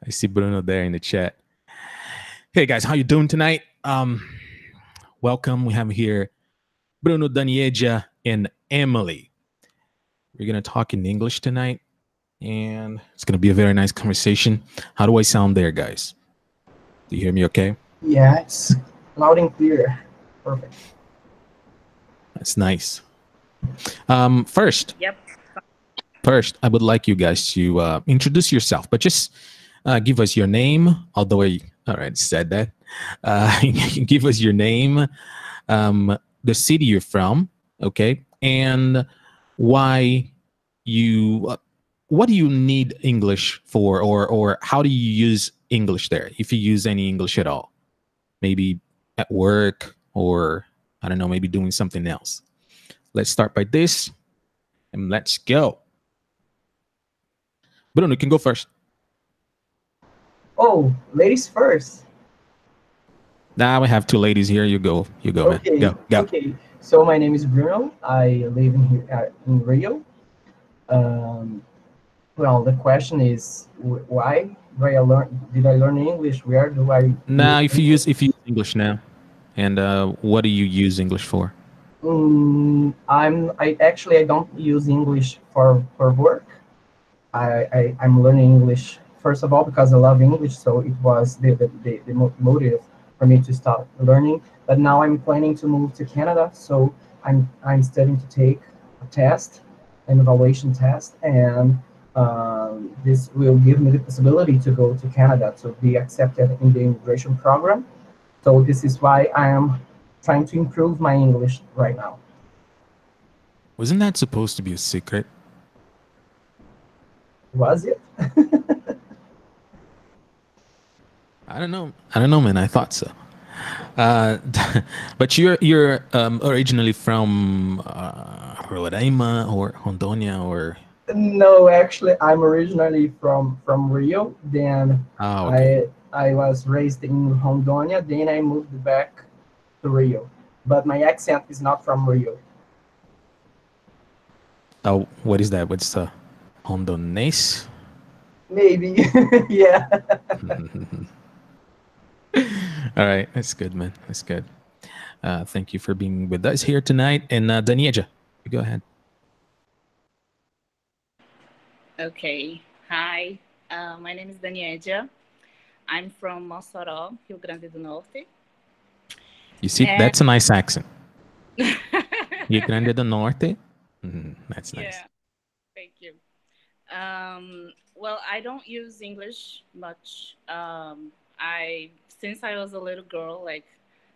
I see Bruno there in the chat. Hey guys, how you doing tonight? Welcome. We have here Bruno, Daniedja, and Emily. We're gonna talk in English tonight, and it's gonna be a very nice conversation. How do I sound there, guys? Do you hear me okay? Yeah, it's loud and clear. Perfect. That's nice. First, Yep. First, I would like you guys to introduce yourself, but just give us your name, although I already said that. Give us your name, the city you're from, okay, and why you, what do you need English for, or how do you use English there, if you use any English at all? Maybe at work, or I don't know, maybe doing something else. Let's start by this, and let's go. Bruno, you can go first. Oh, ladies first. Now we have two ladies here. You go, Okay, man. Go. okay. So my name is Bruno. I live in here in Rio. Well, the question is why did I learn English? Where do I? Now, if you use English now, and what do you use English for? I don't use English for work. I'm learning English first of all because I love English, so it was the motive for me to start learning. But now I'm planning to move to Canada, so I'm studying to take a test, an evaluation test, and this will give me the possibility to go to Canada to be accepted in the immigration program. So this is why I am trying to improve my English right now. Wasn't that supposed to be a secret? Was it? I don't know, man. I thought so. But you're originally from Roraima or Rondônia, or? No, actually, I'm originally from Rio. Then okay. I was raised in Rondônia. Then I moved back to Rio, but my accent is not from Rio. Oh, what is that? What's Rondonês? Maybe, yeah. All right, that's good, man. That's good. Thank you for being with us here tonight. And Daniedja, go ahead. Okay. Hi. My name is Daniedja. I'm from Mossoró, Rio Grande do Norte. You see, that's a nice accent. Rio Grande do Norte. That's nice. Yeah. Thank you. Well, I don't use English much. Since I was a little girl, like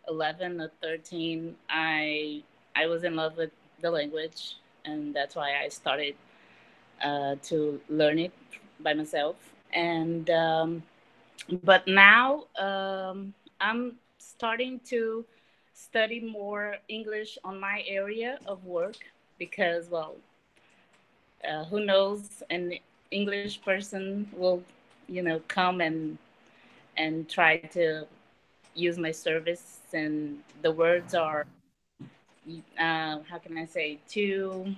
11 or 13, I was in love with the language, and that's why I started to learn it by myself. And but now I'm starting to study more English on my area of work because, well, who knows, an English person will, come and try to use my service, and the words are, how can I say, too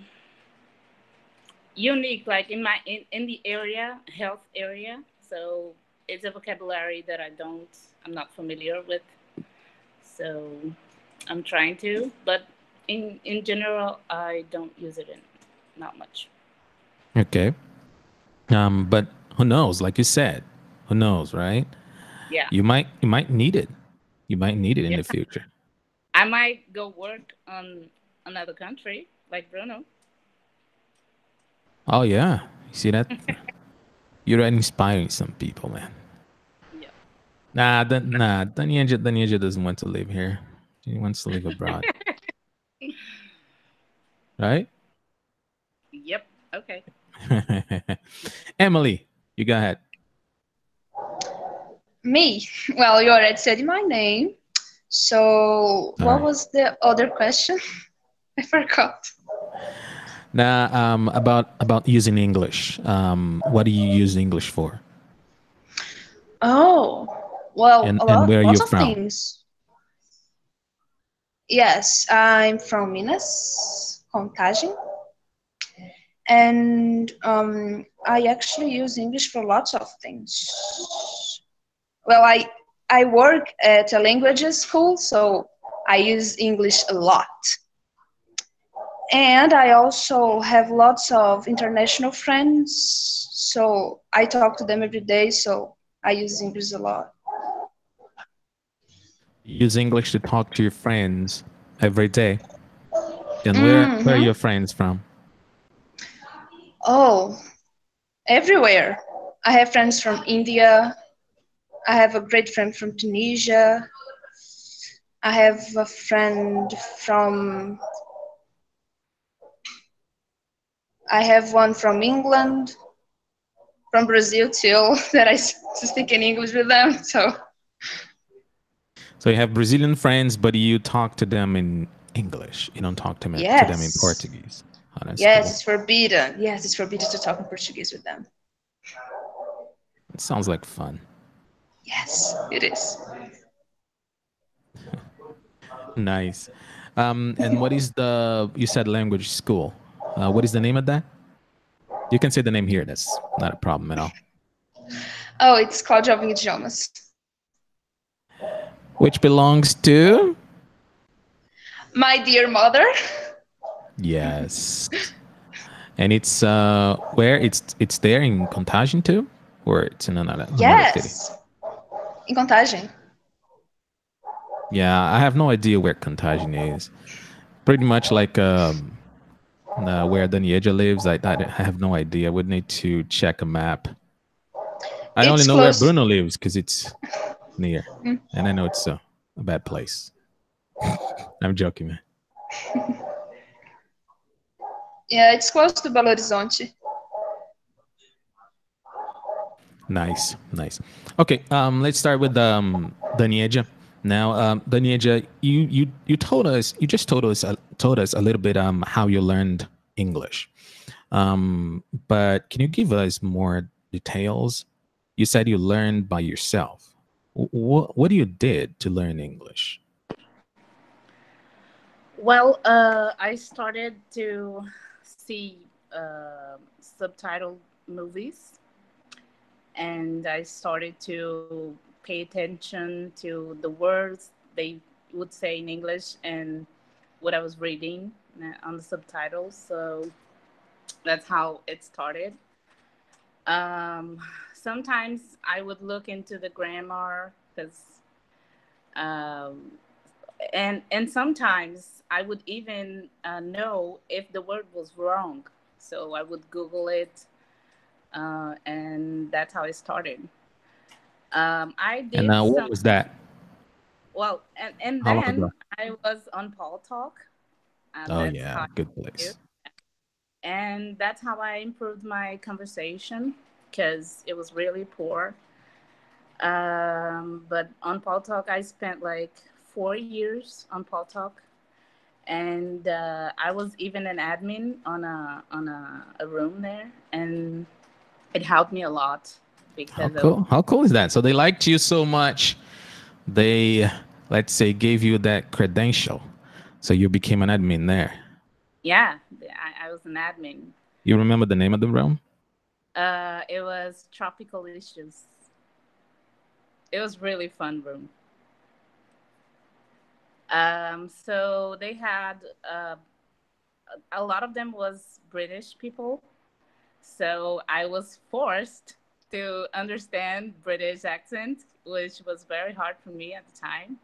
unique, like in the area, health area. So it's a vocabulary that I'm not familiar with. So I'm trying to, but in general, I don't use it not much. Okay. But who knows? Like you said, who knows, right? Yeah. You might need it. You might need it in the future. I might go work on another country, like Bruno. Oh yeah, you see that? You're inspiring some people, man. Yeah. Daniedja doesn't want to live here. She wants to live abroad. Right? Yep. Okay. Emily, you go ahead. Me? Well, you already said my name. So, what was the other question? I forgot. Now, about using English. What do you use English for? Oh, well, and where are you lots of from? things. Yes, I'm from Minas, Contagem. And I actually use English for lots of things. Well, I work at a languages school, so I use English a lot. And I also have lots of international friends, so I talk to them every day, so I use English a lot. Use English to talk to your friends every day. And where are your friends from? Oh, everywhere. I have friends from India. I have a great friend from Tunisia. I have a friend from. I have one from England, from Brazil too, that I speak in English with them. So you have Brazilian friends, but you talk to them in English. You don't talk to them in Portuguese. Oh, that's yes, cool. it's forbidden. Yes, it's forbidden to talk in Portuguese with them. It sounds like fun. Yes, it is. Nice. And what is you said language school. What is the name of that? You can say the name here. That's not a problem at all. Oh, it's called Jovem Idiomas. Which belongs to? My dear mother. Yes. And it's where it's there in Contagem too, or it's in another city? Yes, in Contagem. Yeah, I have no idea where Contagem is. Pretty much like where Daniedja lives. I have no idea. I would need to check a map. I only know where Bruno lives because it's near, and I know it's a bad place. I'm joking, man. Yeah, it's close to Belo Horizonte. Nice. Okay, let's start with Daniedja. Now, Daniedja, you just told us a little bit how you learned English. But can you give us more details? You said you learned by yourself. What you did to learn English? Well, I started to see subtitled movies, and I started to pay attention to the words they would say in English and what I was reading on the subtitles. So that's how it started. Um, Sometimes I would look into the grammar because, um, and sometimes I would even know if the word was wrong. So I would Google it, and that's how it started. I And did what was that? well, and How long ago? then I was on Paul Talk. Oh That's yeah, how good place. and that's how I improved my conversation because it was really poor. But on Paul Talk, I spent like 4 years on Paul Talk, and I was even an admin on a room there, and it helped me a lot because How cool is that? So they liked you so much, they, let's say, gave you that credential, so you became an admin there. yeah, I was an admin. You remember the name of the room? It was Tropical Issues. It was really fun room. So they had a lot of them was British people. So I was forced to understand British accent, which was very hard for me at the time.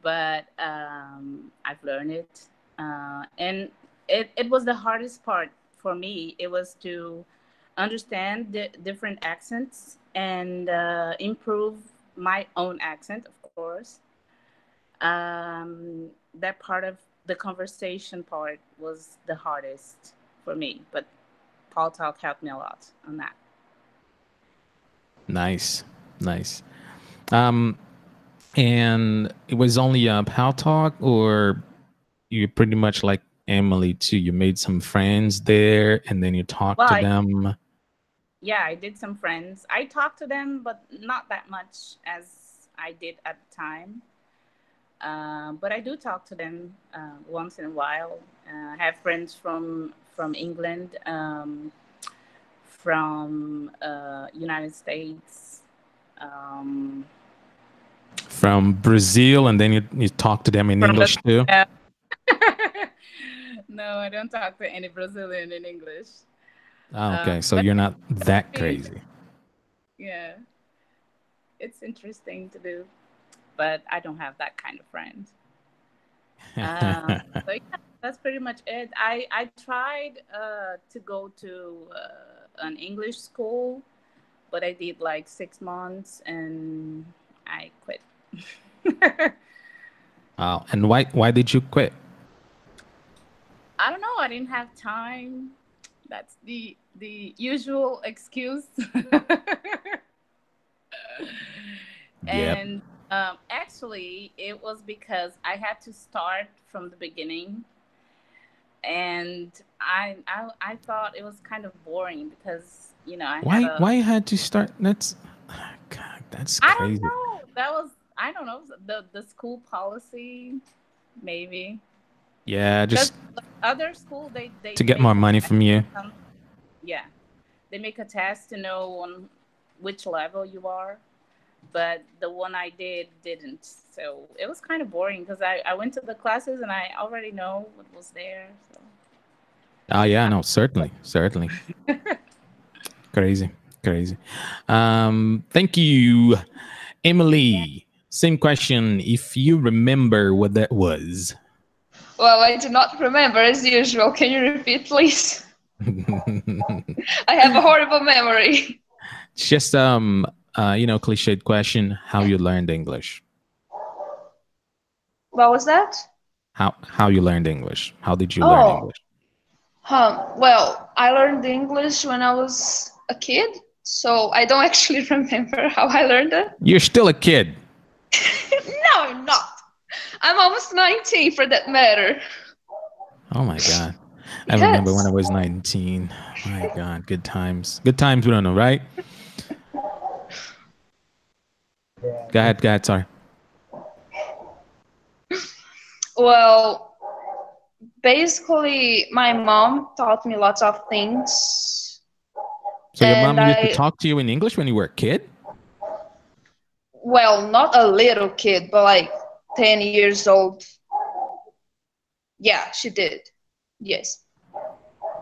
But I've learned it. And it was the hardest part for me. It was to understand the different accents and improve my own accent, of course. That part of the conversation part was the hardest for me, but Paul Talk helped me a lot on that. Nice. And it was only a pal talk, or you pretty much like Emily too? You made some friends there, and then you talked to them. Yeah, I did some friends. I talked to them, but not that much as I did at the time. But I do talk to them once in a while. I have friends from England, from United States. From Brazil, and then you talk to them in English too? No, I don't talk to any Brazilian in English. Oh, okay, so you're not that crazy. Yeah, it's interesting to do, but I don't have that kind of friend. So yeah, that's pretty much it. I tried to go to an English school, but I did like 6 months and I quit. Wow. And why did you quit? I don't know. I didn't have time. That's the usual excuse. And actually, it was because I had to start from the beginning, and I thought it was kind of boring because why you had to start? That's God, that's crazy. I don't know. That was the school policy, maybe. Yeah, just the other school they to get more money from you. Yeah, they make a test to know on which level you are, but the one I didn't. So it was kind of boring because I went to the classes and I already know what was there. So. Oh yeah, no, certainly. Crazy. Thank you, Emily. Same question. If you remember what that was. Well, I do not remember as usual. Can you repeat, please? I have a horrible memory. It's just cliched question. How you learned English? What was that? How you learned English? How did you learn English? Well, I learned English when I was a kid, so I don't actually remember how I learned it. You're still a kid. No, I'm not. I'm almost 19 for that matter. Oh my God. I remember when I was 19. My God, good times. Good times, Bruno, right? Yeah. Go ahead, sorry. Well, basically, my mom taught me lots of things. So your mom used to talk to you in English when you were a kid? Well, not a little kid, but like 10 years old. Yeah, she did. Yes.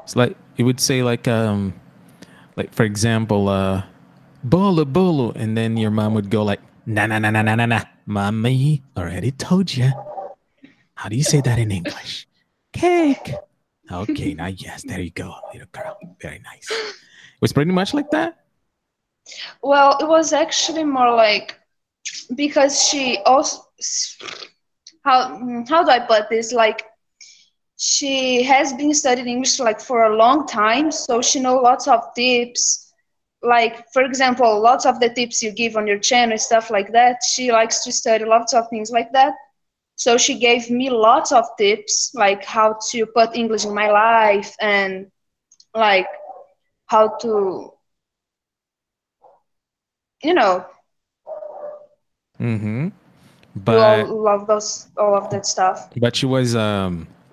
It's like you would say like for example, bolo, and then your mom would go like na, mommy already told you. How do you say that in English? Cake. Okay, now yes, there you go, little girl. Very nice. It was pretty much like that. Well, it was actually more like, because she also, how do I put this? Like, she has been studying English like for a long time, so she knows lots of tips. Like, for example, lots of the tips you give on your channel, stuff like that. She likes to study lots of things like that. So she gave me lots of tips, like how to put English in my life and like how to, But all of that stuff. But she was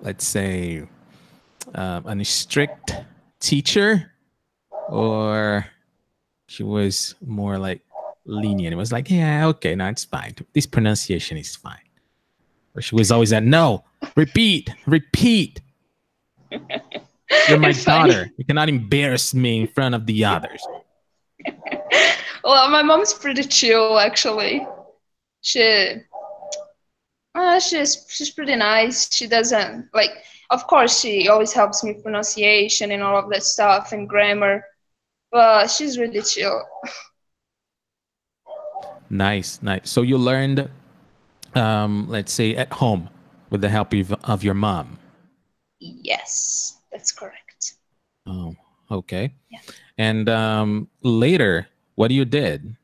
let's say a strict teacher, or she was more like lenient. It was like, yeah, okay, no, it's fine. This pronunciation is fine. Or she was always at, no, repeat. You're my daughter. You cannot embarrass me in front of the others. Well, my mom's pretty chill, actually. She's pretty nice. She doesn't like. Of course, she always helps me with pronunciation and all of that stuff and grammar, but she's really chill. Nice. So you learned, let's say, at home with the help of your mom. Yes, that's correct. Oh, okay. Yeah. And later, what you did?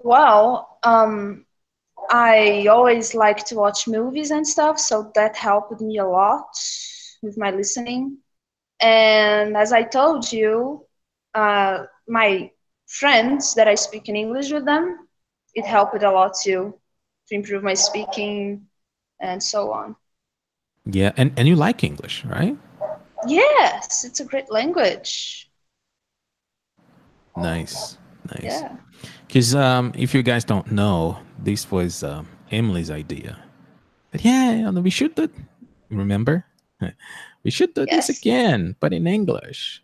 Well, I always like to watch movies and stuff, so that helped me a lot with my listening. And as I told you, my friends that I speak in English with them, it helped a lot too, to improve my speaking and so on. Yeah, and you like English, right? Yes, it's a great language. Nice. Yeah. Because if you guys don't know, this was Emily's idea. But yeah, we should do. Remember, we should do this Yes. again, but in English.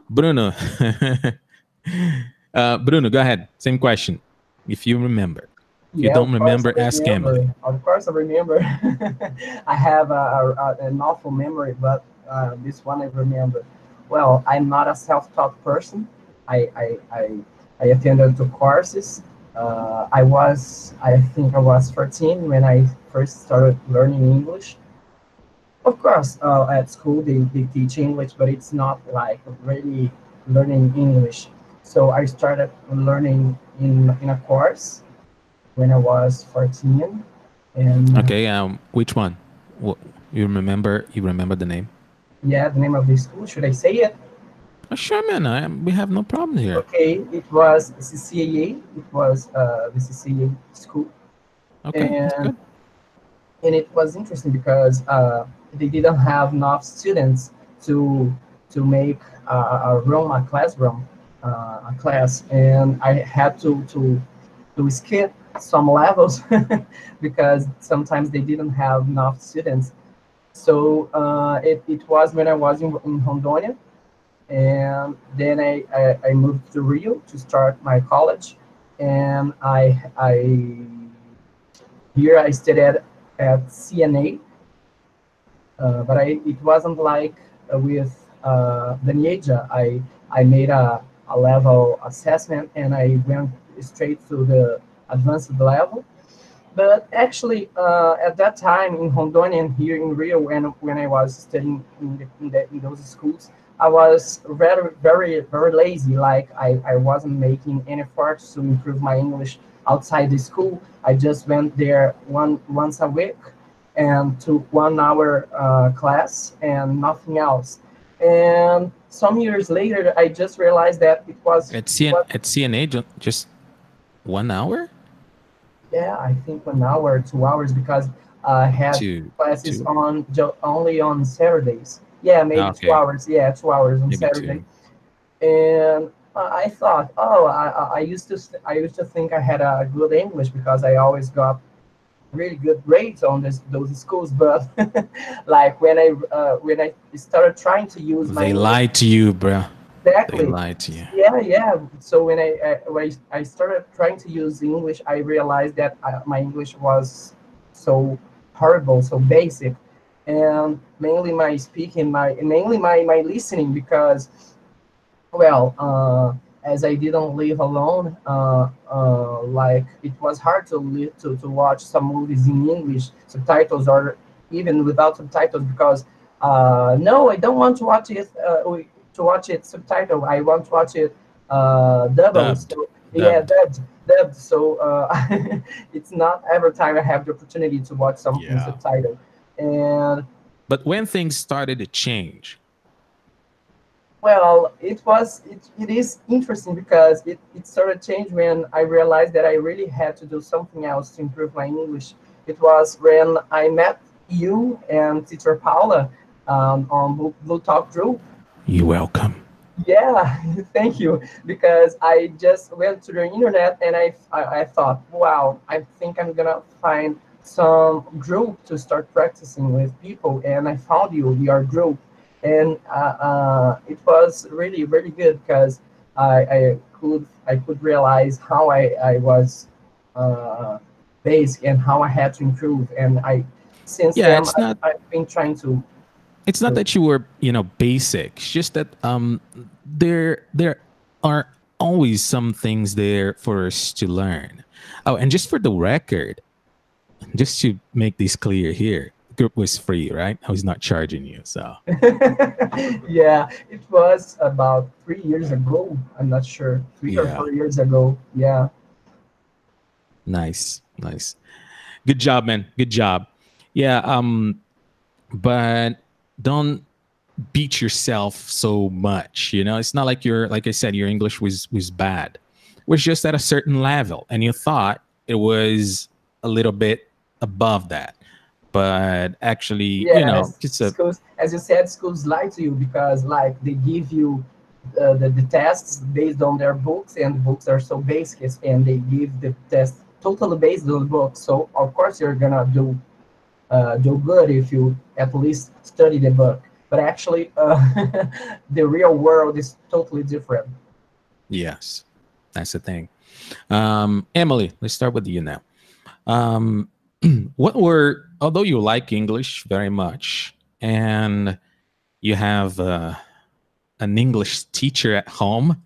Bruno. Bruno, go ahead. Same question. If you remember. If you Yeah, don't of course remember, I ask Emily. remember. Of course I remember. I have an awful memory, but this one I remember. Well, I'm not a self-taught person. I attended two courses. I think I was 13 when I first started learning English. Of course, at school they teach English, but it's not like really learning English. So I started learning in a course when I was 14. And Okay. Which one? What, you remember? You remember the name? yeah, the name of the school, should I say it? Oh, sure, man. We have no problem here. Okay, it was CCAA. It was the CCAA school. Okay, that's And good. it was interesting because they didn't have enough students to make a room, a classroom, a class, and I had to skip some levels because sometimes they didn't have enough students. So it was when I was in Rondônia, and then I moved to Rio to start my college, and I here I studied at CNA, but it wasn't like with Daniedja. I made a level assessment and I went straight to the advanced level. But actually, at that time in Rondônia and here in Rio, when I was studying in those schools, I was very lazy. Like I wasn't making any efforts to improve my English outside the school. I just went there once a week and took 1 hour class and nothing else. And some years later, I just realized that it was At CNA, just 1 hour. yeah, I think 1 hour, 2 hours, because I had classes Two. on only on Saturdays. Yeah, maybe Okay. 2 hours. Yeah, 2 hours on Maybe Saturday. two. And I thought, oh, I used to think I had a good English because I always got really good grades on those schools. But like when I started trying to use my They English, lied to you, bro. They exactly. lied to you. Yeah. So when I started trying to use English, I realized that my English was so horrible, so basic, and mainly my speaking, mainly my listening, because well, as I didn't live alone, like it was hard to watch some movies in English subtitles or even without subtitles because no, I don't want to watch it subtitle. I want to watch it double. Dubbed. So yeah, Dubbed. dubbed. So it's not every time I have the opportunity to watch something Yeah. subtitle. And But when things started to change, well, it is interesting because it started change when I realized that I really had to do something else to improve my English. It was when I met you and teacher Paula on Blue Talk group. you're welcome. Yeah, thank you. Because I just went to the internet and I thought, wow, I think I'm gonna find some group to start practicing with people, and I found your group, and it was really good because I could realize how I was uh, basic and how I had to improve, and I since Yeah, then it's not. I've been trying to. It's not that you were, basic. It's just that there are always some things there for us to learn. Oh, and just for the record, just to make this clear here, the group was free, right? I was not charging you, so Yeah, it was about 3 years ago. I'm not sure, 3 or 4 years ago. Yeah. nice. Good job, man. Good job. Yeah. But don't beat yourself so much. It's not like like I said, your English was bad. It was just at a certain level, and you thought it was a little bit above that. but actually, Yes, just schools, as you said, schools lie to you because like they give you the tests based on their books, and the books are so basic, and they give the test totally based on the book. So of course you're gonna do good if you at least study the book. But actually, the real world is totally different. yes, that's the thing. Emily, let's start with you now. Um, although you like English very much, and you have an English teacher at home,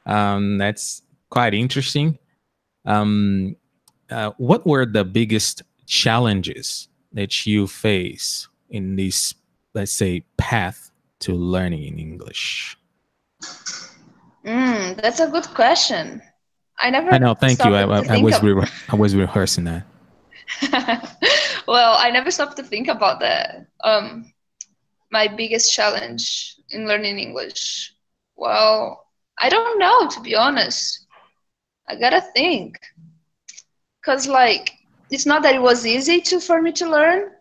that's quite interesting. Um, what were the biggest challenges that you face in this, let's say, path to learning in English? That's a good question. I I never know. Thank you. stopped to think of. I was rehearsing that. Well, I never stopped to think about that. My biggest challenge in learning English. Well, I don't know, to be honest. I gotta think, cause like it's not that it was easy for me to learn,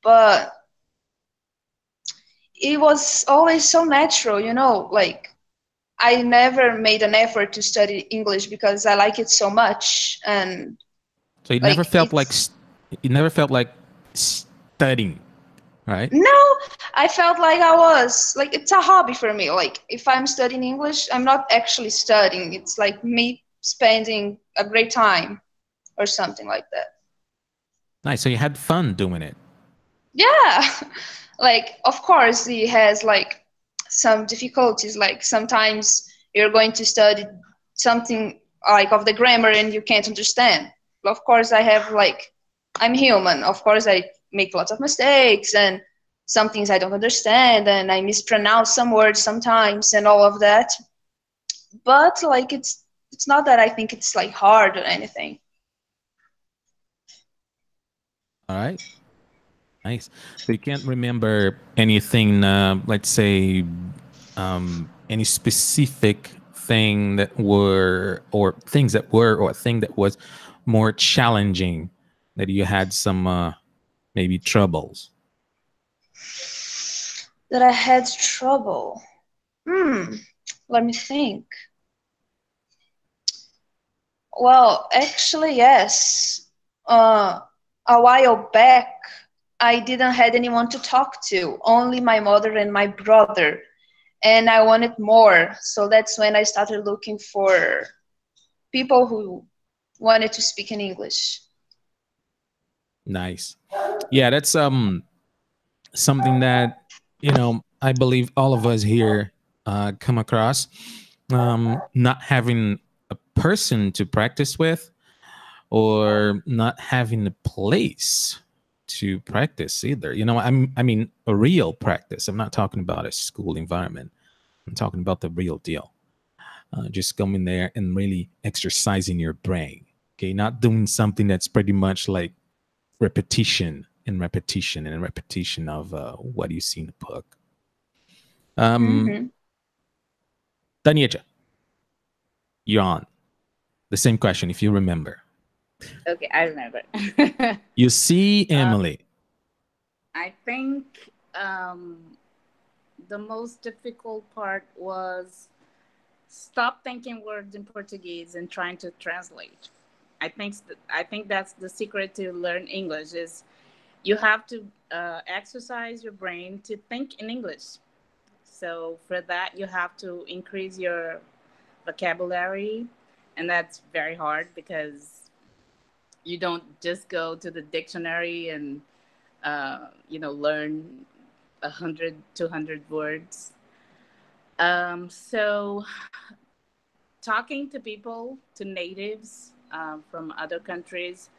but it was always so natural, like I never made an effort to study English because I like it so much, and So it like never felt like studying, right? no, I felt like I was like it's a hobby for me. Like if I'm studying English, I'm not actually studying. It's like me spending a great time or something like that. Nice. So you had fun doing it. Yeah. Like of course it has like some difficulties. Like sometimes you're going to study something like of the grammar and you can't understand. Of course I have like I'm human. Of course I make lots of mistakes and some things I don't understand and I mispronounce some words sometimes and all of that. But like it's not that I think it's like hard or anything. All right. Nice. So you can't remember anything, let's say, any specific thing that were, or things that were, or a thing that was more challenging that you had some maybe troubles. That I had trouble. Let me think. Well, actually, yes. A while back, I didn't had anyone to talk to, only my mother and my brother, and I wanted more. So that's when I started looking for people who wanted to speak in English. Nice. Yeah, that's something that I believe all of us here come across. Not having a person to practice with, or not having a place to practice either. I mean a real practice. I'm not talking about a school environment. I'm talking about the real deal. Just coming there and really exercising your brain. Okay, not doing something that's pretty much like repetition and repetition and repetition of what you see in the book. Mm-hmm. Daniedja, you're on. The same question, if you remember. Okay, I remember. You see, Emily. I think the most difficult part was stop thinking words in Portuguese and trying to translate. I think that's the secret to learn English is you have to exercise your brain to think in English. So for that, you have to increase your vocabulary, and that's very hard because you don't just go to the dictionary and learn 100, 200 words. So talking to people, to natives from other countries,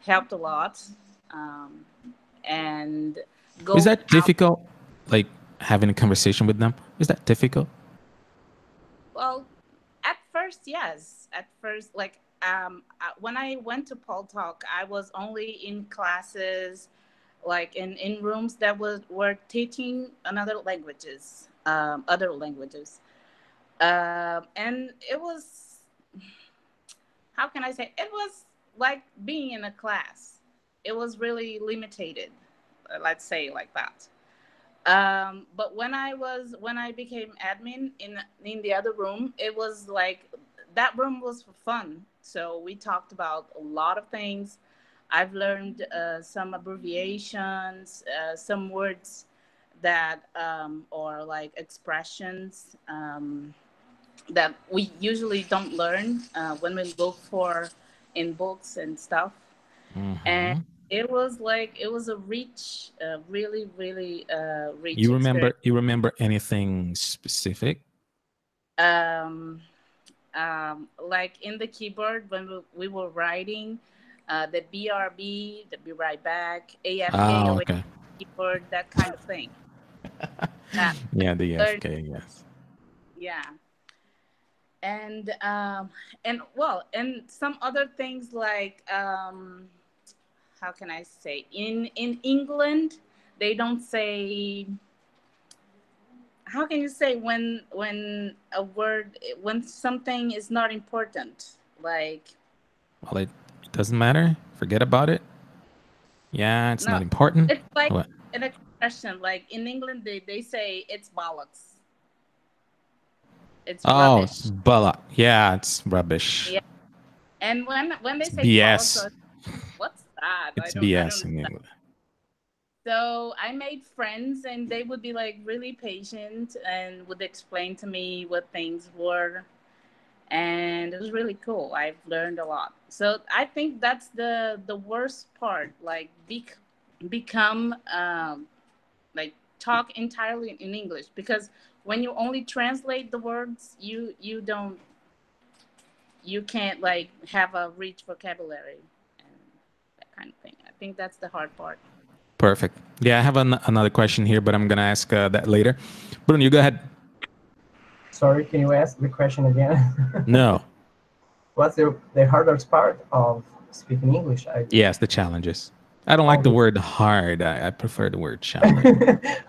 helped a lot. Um, and Is going that out. difficult? Like having a conversation with them? Is that difficult? Well, at first, yes. At first, like when I went to Paul Talk, I was only in classes, like in rooms that were teaching other languages, and it was, how can I say, it was like being in a class. it was really limited, let's say like that. But when I became admin in the other room, it was like that room was for fun. So we talked about a lot of things. I've learned some abbreviations, some words that or like expressions that we usually don't learn when we look for in books and stuff. And Mhm. it was a rich, really, really rich You experience. remember anything specific? Um, like in the keyboard when we were writing, the BRB, the be right back, AFK Oh, away okay. keyboard, that kind of thing. That Yeah, the learn, FK, yes. yeah, and well, and some other things like how can I say, in England they don't say, how can you say when a word, when something is not important, like, Well, it doesn't matter. Forget about it. Yeah, it's no, not important. it's like What? an expression. Like in England, they say it's bollocks. It's Oh, it's rubbish. bala. Yeah, it's rubbish. Yeah. And when they It's say bollocks, BS. what's that? It's I BS don't. in English. So I made friends, and they would be like really patient and would explain to me what things were, and it was really cool. I've learned a lot. So I think that's the worst part. Like become like talk entirely in English, because when you only translate the words, you can't like have a rich vocabulary and that kind of thing. I think that's the hard part. Perfect. Yeah, I have another question here, but I'm gonna ask that later. Bruno, you go ahead. Sorry, can you ask the question again? No. What's the hardest part of speaking English? Yes, the challenges. I don't like all the the word hard. I prefer the word challenge.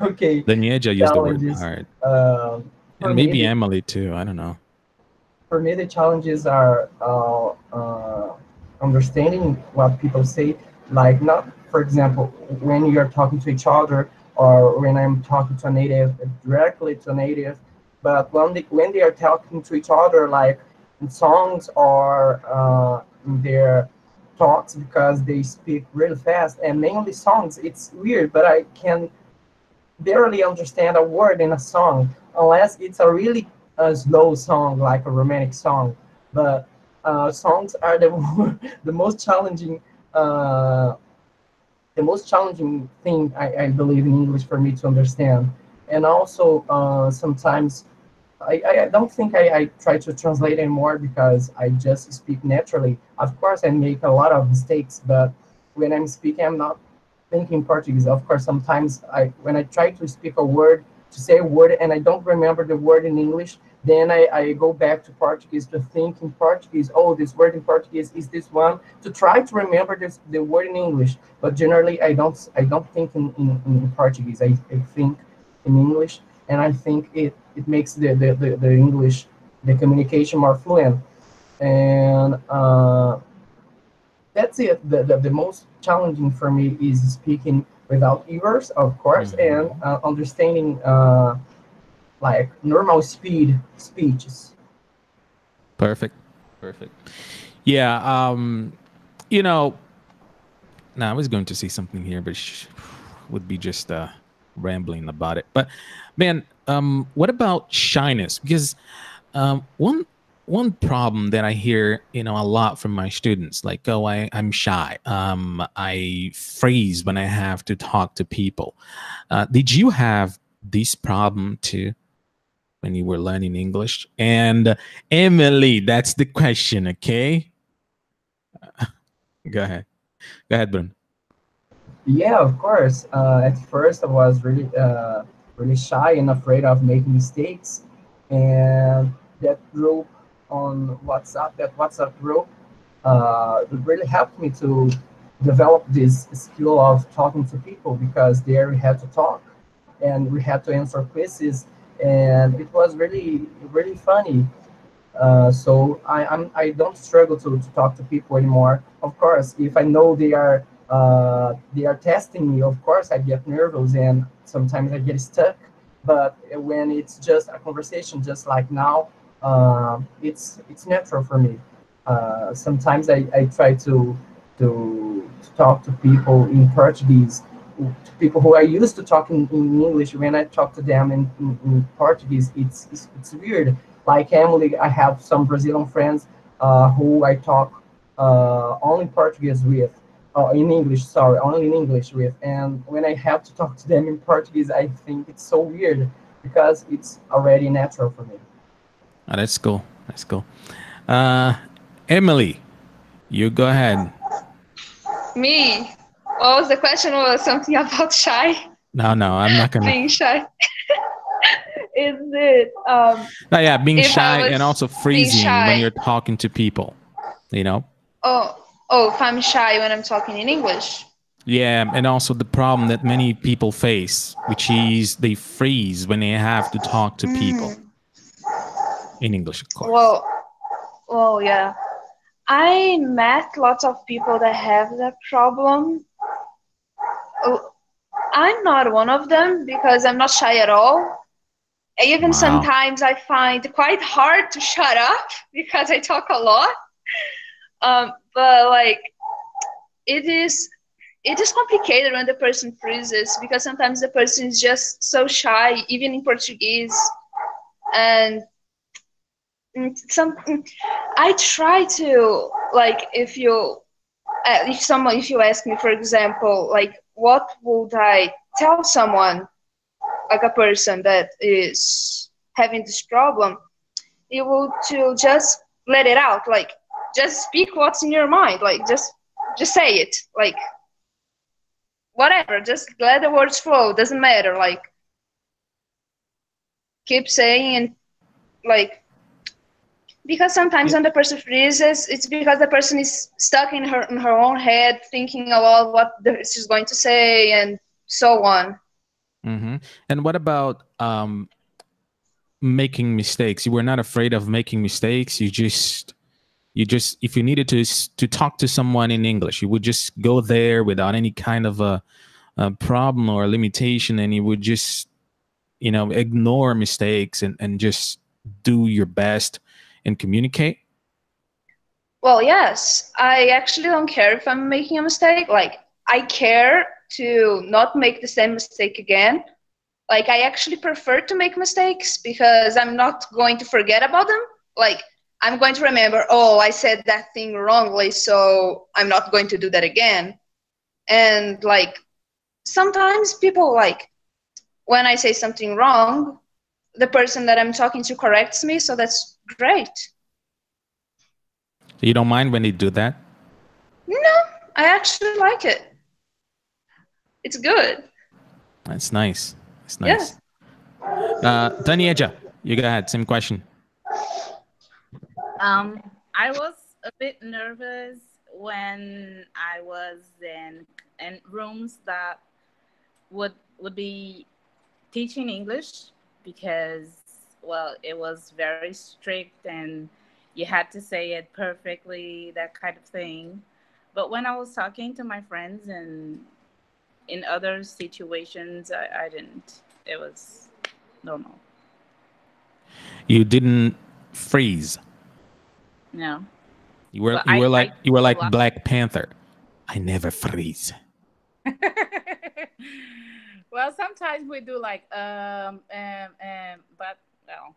okay, Daniedja used the word challenges. hard, For and me, maybe Emily too. I don't know. the challenges are understanding what people say. Like, not, for example, when you're talking to each other, or when I'm talking to a native, directly to a native, but when they are talking to each other, like in songs or in their talks, because they speak really fast, and mainly songs, it's weird, but I can barely understand a word in a song unless it's a really slow song, like a romantic song. But songs are the most challenging, uh, thing, I believe, in English for me to understand. And also sometimes I don't think I try to translate anymore, because I just speak naturally. Of course, I make a lot of mistakes, but when I'm speaking, I'm not thinking Portuguese. Of course, sometimes when I try to speak a word, to say a word, and I don't remember the word in English, then I go back to Portuguese to think in Portuguese. Oh, this word in Portuguese is this one. To try to remember the word in English, but generally I don't think in Portuguese. I think in English, and I think it makes the English, the communication, more fluent. And that's it. The most challenging for me is speaking without ears, of course, and Mhm. understanding like normal speed speeches. Perfect. Perfect. Yeah. You know, now I was going to say something here, but would be just rambling about it. But man, what about shyness? Because one problem that I hear, a lot from my students, like, oh, I'm shy. I freeze when I have to talk to people. Did you have this problem too when you were learning English? And Emily, that's the question. Okay, go ahead. Go ahead, Bruno. Yeah, of course. At first, I was really shy and afraid of making mistakes, and that group on WhatsApp, that WhatsApp group, really helped me to develop this skill of talking to people, because there we had to talk and we had to answer quizzes, and it was really really funny. So I don't struggle to talk to people anymore. Of course, if I know they are they are testing me. Of course, I get nervous and sometimes I get stuck. But when it's just a conversation, just like now, it's natural for me. Sometimes I try to talk to people in Portuguese, to people who are used to talking in English. When I talk to them in Portuguese, it's weird. Like Emily, I have some Brazilian friends who I talk only Portuguese with, in English, sorry, only in English with. And when I have to talk to them in Portuguese, I think it's so weird because it's already natural for me. Oh, that's cool. That's cool. Emily, you go ahead. Me? What was the question? Was something about shy? No, I'm not gonna. Being shy. Is it? No, yeah, being shy and was also being freezing when shy. you're talking to people. You know. Oh, if I'm shy when I'm talking in English. Yeah, and also the problem that many people face, which is they freeze when they have to talk to people in English, of course. Well, yeah. I met lots of people that have that problem. Oh, I'm not one of them because I'm not shy at all. Even Wow. sometimes I find it quite hard to shut up because I talk a lot. But like, it is complicated when the person freezes because sometimes the person is just so shy, even in Portuguese. And I try to, like, if you ask me, for example, like, what would I tell someone, like a person that is having this problem, it would to just let it out, like, just speak what's in your mind, like, just say it, like, whatever, just let the words flow, doesn't matter, like, keep saying, and like, because sometimes when the person freezes, it's because the person is stuck in her own head, thinking about what she's going to say and so on. Mm-hmm. And what about making mistakes? You were not afraid of making mistakes. You just if you needed to talk to someone in English, you would just go there without any kind of a problem or a limitation, and you would just ignore mistakes and just do your best and communicate. Well, yes, I actually don't care if I'm making a mistake. Like, I care to not make the same mistake again. Like, I actually prefer to make mistakes because I'm not going to forget about them. Like, I'm going to remember, oh, I said that thing wrongly, so I'm not going to do that again. And like, sometimes people, like, when I say something wrong, the person that I'm talking to corrects me, so that's great. You don't mind when they do that? No, I actually like it. It's good. That's nice. That's nice. Yeah. Daniedja, you go ahead. Same question. I was a bit nervous when I was in rooms that would be teaching English because, well, it was very strict and you had to say it perfectly, that kind of thing. But when I was talking to my friends and in other situations, I didn't. It was normal. You didn't freeze. No. You were But you were like you were like laugh. Black Panther. I never freeze. Well, sometimes we do like but well,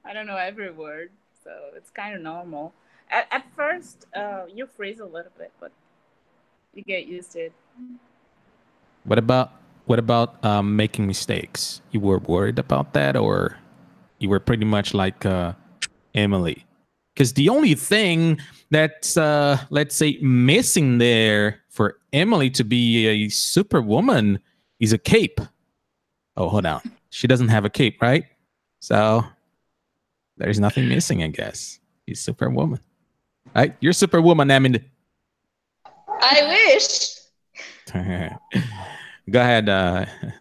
I don't know every word, so it's kind of normal. At first, you freeze a little bit, but you get used to it. What about making mistakes? You were worried about that, or you were pretty much like Emily? Because the only thing that's let's say missing there for Emily to be a superwoman is a cape. Oh, hold on. She doesn't have a cape, right? So there's nothing missing, I guess. She's superwoman. Right? You're superwoman, Emily. I wish. Go ahead,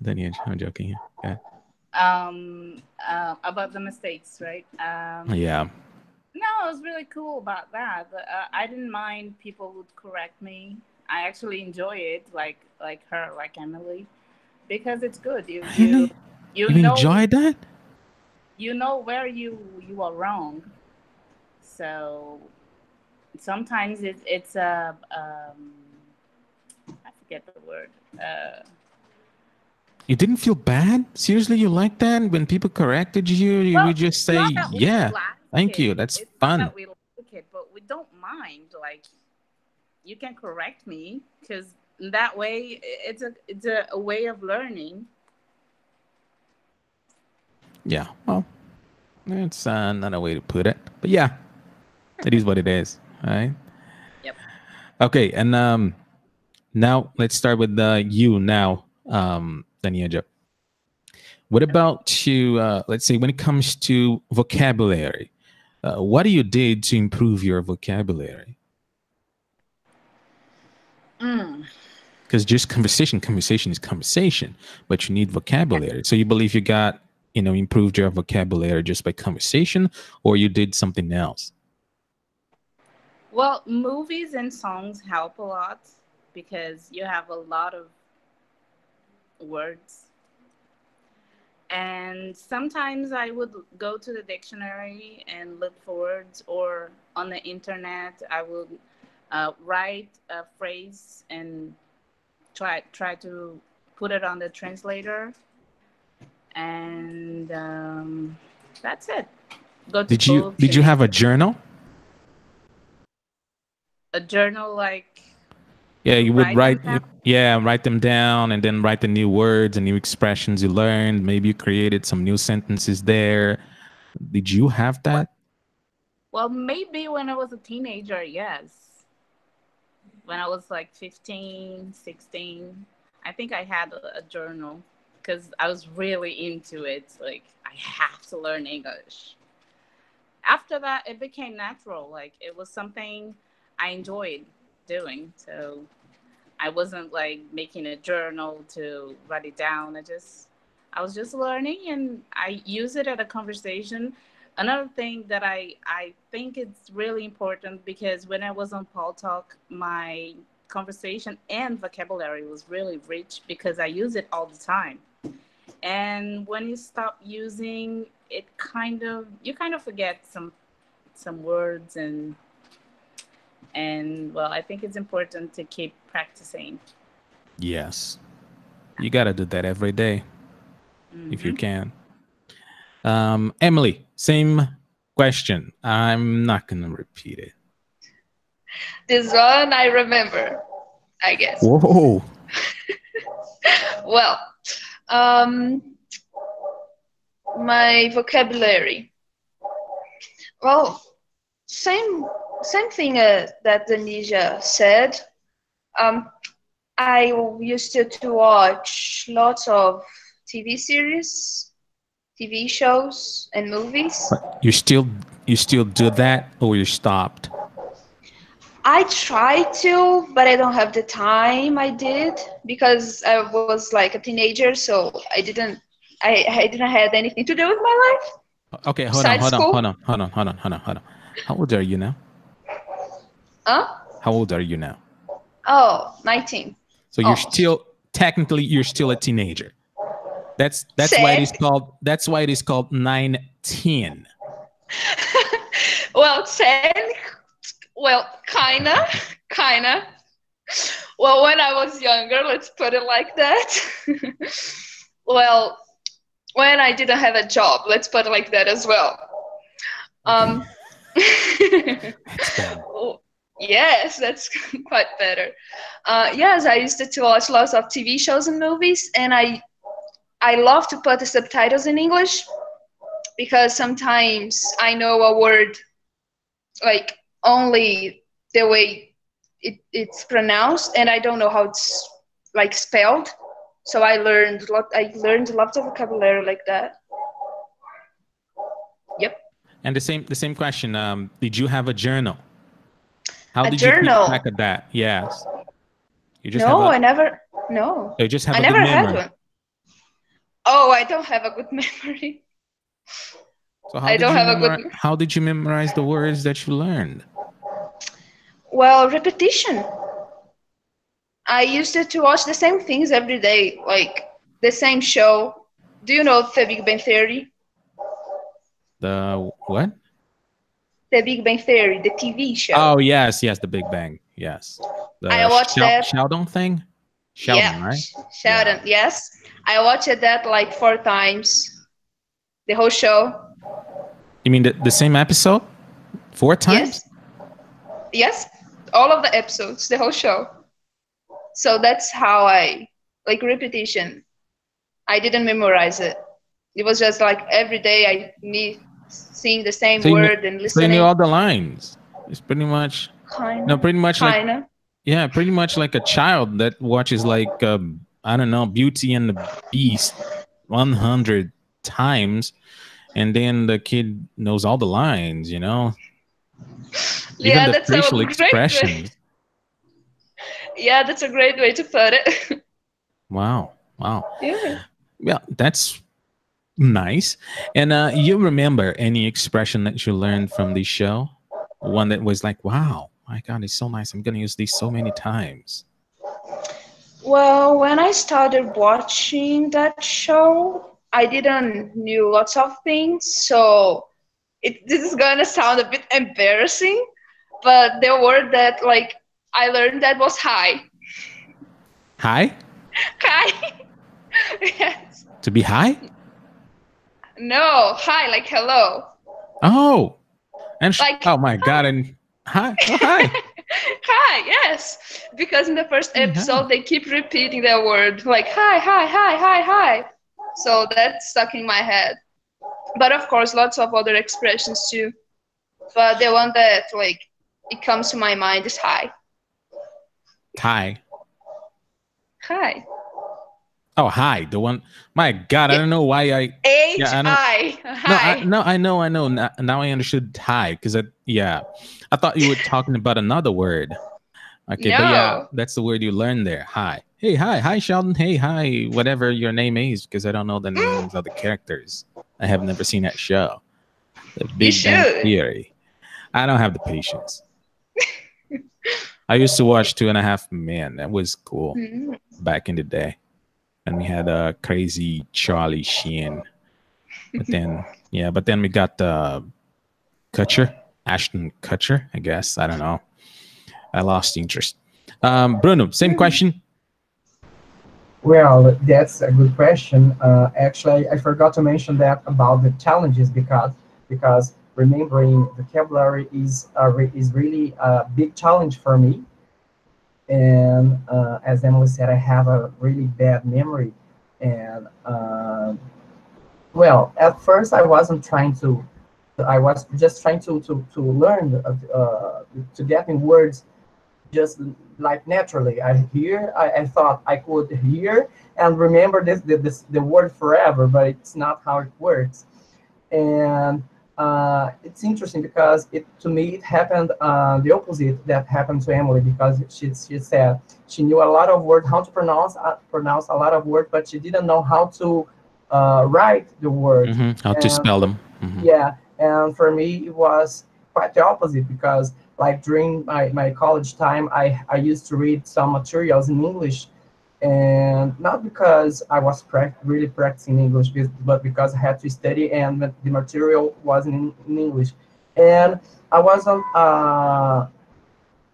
Daniel. I'm joking here. Go ahead. About the mistakes, right? Yeah. No, it was really cool about that. I didn't mind people would correct me. I actually enjoy it, like her, like Emily, because it's good. Really? You You know enjoy that? you know where you are wrong. So sometimes it's a I forget the word. You didn't feel bad? Seriously, you like that? When people corrected you, you Well, would just it's say, not that we yeah, like thank you. it. That's It's not fun. that we like it, but we don't mind. Like you can correct me because that way it's a way of learning. Yeah, well, it's not a way to put it. But yeah, it is what it is. All right. Yep. Okay, and now let's start with you now, Daniedja. What about you? Let's say when it comes to vocabulary, what do you did to improve your vocabulary? Because just conversation is conversation, but you need vocabulary. So you believe you got, improved your vocabulary just by conversation, or you did something else? Well, movies and songs help a lot because you have a lot of words. And sometimes I would go to the dictionary and look for words, or on the internet, I would write a phrase and try to put it on the translator. And that's it. Go to Did you have a journal? a journal like Yeah, you would write them down? write them down and then write the new words and new expressions you learned. Maybe you created some new sentences there. Did you have that? Well, maybe when I was a teenager, yes. When I was like 15, 16, I think I had a journal because I was really into it. Like, I have to learn English. After that, it became natural. Like, it was something I enjoyed doing. So I wasn't like making a journal to write it down. I was just learning and I use it at a conversation. Another thing that I think it's really important because when I was on Paul Talk, my conversation and vocabulary was really rich because I use it all the time. And when you stop using it, you kind of forget some words and well, I think it's important to keep practicing. Yes. You got to do that every day if you can. Emily, same question. I'm not going to repeat it. This one I remember, I guess. Whoa. Well, my vocabulary. Well, same thing that Daniedja said. I used to watch lots of TV series, TV shows, and movies. You still do that, or you stopped? I tried to, but I don't have the time. I did because I was like a teenager, so I didn't have anything to do with my life. Okay, hold besides school. on. How old are you now? Huh? How old are you now? Oh, 19. So you're still technically a teenager. That's why it is called 19. Well, 10. Well, kinda. Well, when I was younger, let's put it like that. Well, when I didn't have a job, let's put it like that as well. Yes, that's quite better. Yes, I used to watch lots of TV shows and movies, and I love to put the subtitles in English because sometimes I know a word like only the way it's pronounced, and I don't know how it's like spelled. So I learned lots of vocabulary like that. Yep. And the same question. Did you have a journal? How did journal? You keep track of that? Yes. You just I never. No. You just have I a never good had memory. one. Oh, I don't have a good memory. So I don't have a good. how did you memorize the words that you learned? Well, repetition. I used to watch the same things every day, like the same show. Do you know the Big Bang Theory? The what? The Big Bang Theory, the TV show. Oh yes, yes, the Big Bang. Yes, the I watched that. Sheldon thing. Sheldon, right? Sheldon, yes. I watched that like 4 times. The whole show. You mean the same episode? 4 times? Yes. All of the episodes, the whole show. So that's how I like repetition. I didn't memorize it. It was just like every day me seeing the same word and listening. So you knew all the lines. It's pretty much pretty much like pretty much like a child that watches like I don't know, Beauty and the Beast 100 times, and then the kid knows all the lines, you know. Even the facial expressions. Yeah, that's a great way to put it. Wow. Yeah, that's nice. And you remember any expression that you learned from this show? One that was like, wow, my God, it's so nice. I'm going to use this so many times. Well, when I started watching that show, I didn't knew lots of things. So this is going to sound a bit embarrassing, but the word that like I learned that was hi. Hi? Hi. Yes. To be high? No, hi, like hello. Oh. And like, oh my God. And hi. Oh, hi. Hi, yes. Because in the first episode, they keep repeating that word, like hi, hi, hi, hi, hi. So that's stuck in my head. But of course, lots of other expressions too. But the one that like it comes to my mind is hi. Hi. Hi. Oh, hi. The one. My God, I don't know why I. Hi. No, I know. Now I understood hi because I thought you were talking about another word. Okay, no. But yeah, that's the word you learned there. Hi. Hey, hi, Sheldon. Hey, hi, whatever your name is, because I don't know the names of the characters. I have never seen that show. The Big Bang Theory. I don't have the patience. I used to watch 2.5 Men. That was cool back in the day. And we had a crazy Charlie Sheen. But then we got Ashton Kutcher, I guess. I don't know. I lost interest. Bruno, same question. Well, that's a good question. Actually, I forgot to mention that about the challenges because remembering vocabulary is really a big challenge for me. And as Emily said, I have a really bad memory. And well, at first I wasn't trying to. I was just trying to learn to get in words just like naturally. I thought I could hear and remember the word forever, but it's not how it works. And it's interesting because to me it happened the opposite that happened to Emily, because she said she knew a lot of words, how to pronounce a lot of words, but she didn't know how to write the words. How to spell them. Yeah, and for me it was quite the opposite, because like during my college time, I used to read some materials in English, and not because I was really practicing English, but because I had to study and the material wasn't in English. And I wasn't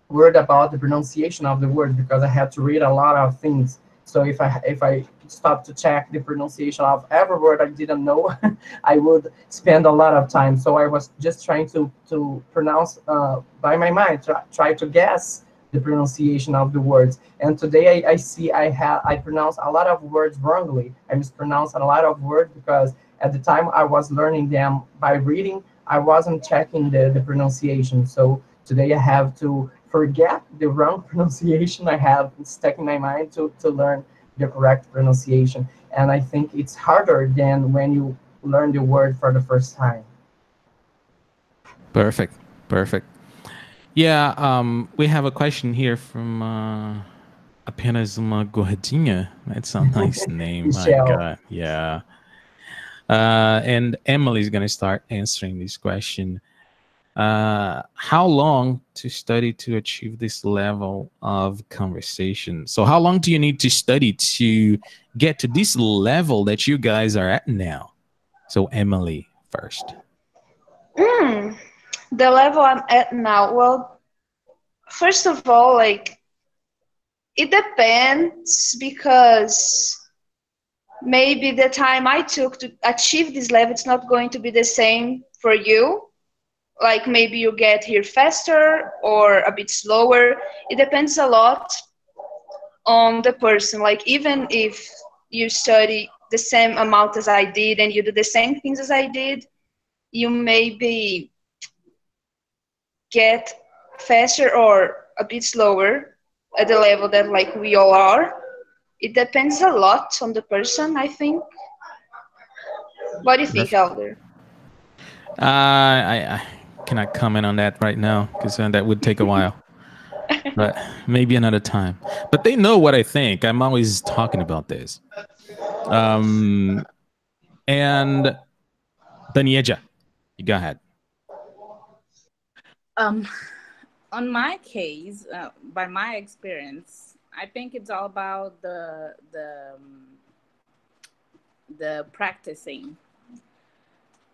worried about the pronunciation of the word because I had to read a lot of things. So if I stopped to check the pronunciation of every word I didn't know, I would spend a lot of time. So I was just trying to pronounce by my mind, try to guess the pronunciation of the words. And today I see I pronounce a lot of words wrongly. I mispronounce a lot of words because at the time I was learning them by reading. I wasn't checking the pronunciation. So today I have to forget the wrong pronunciation I have stuck in my mind to learn the correct pronunciation. And I think it's harder than when you learn the word for the first time. Perfect. Yeah, we have a question here from Apenas uma Gordinha. That's a nice name. My God. Yeah. And Emily's going to start answering this question. How long to study to achieve this level of conversation? So how long do you need to study to get to this level that you guys are at now? So Emily first. The level I'm at now, well, first of all, like, it depends, because maybe the time I took to achieve this level, it's not going to be the same for you. Like, maybe you get here faster or a bit slower. It depends a lot on the person. Like, even if you study the same amount as I did and you do the same things as I did, you maybe get faster or a bit slower at the level that, like, we all are. It depends a lot on the person, I think. What do you think, Elder? I cannot comment on that right now because that would take a while. But maybe another time. But they know what I think. I'm always talking about this. And Daniedja, you go ahead. On my case, by my experience, I think it's all about the practicing.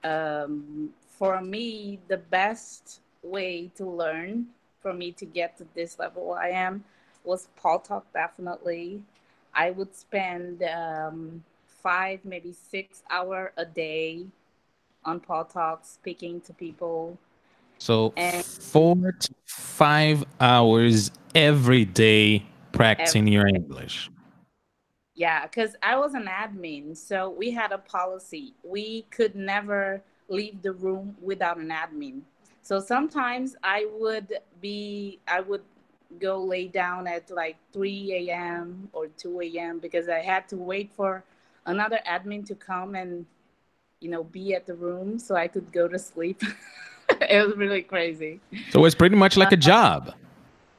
For me, the best way to learn, for me to get to this level I am, was Paul Talk, definitely. I would spend 5, maybe 6 hours a day on Paul Talk, speaking to people. So 4 to 5 hours every day practicing your English. Yeah, because I was an admin, so we had a policy. We could never leave the room without an admin. So sometimes I would go lay down at like 3 a.m. or 2 a.m. because I had to wait for another admin to come and, be at the room so I could go to sleep. It was really crazy. So it's pretty much like a job.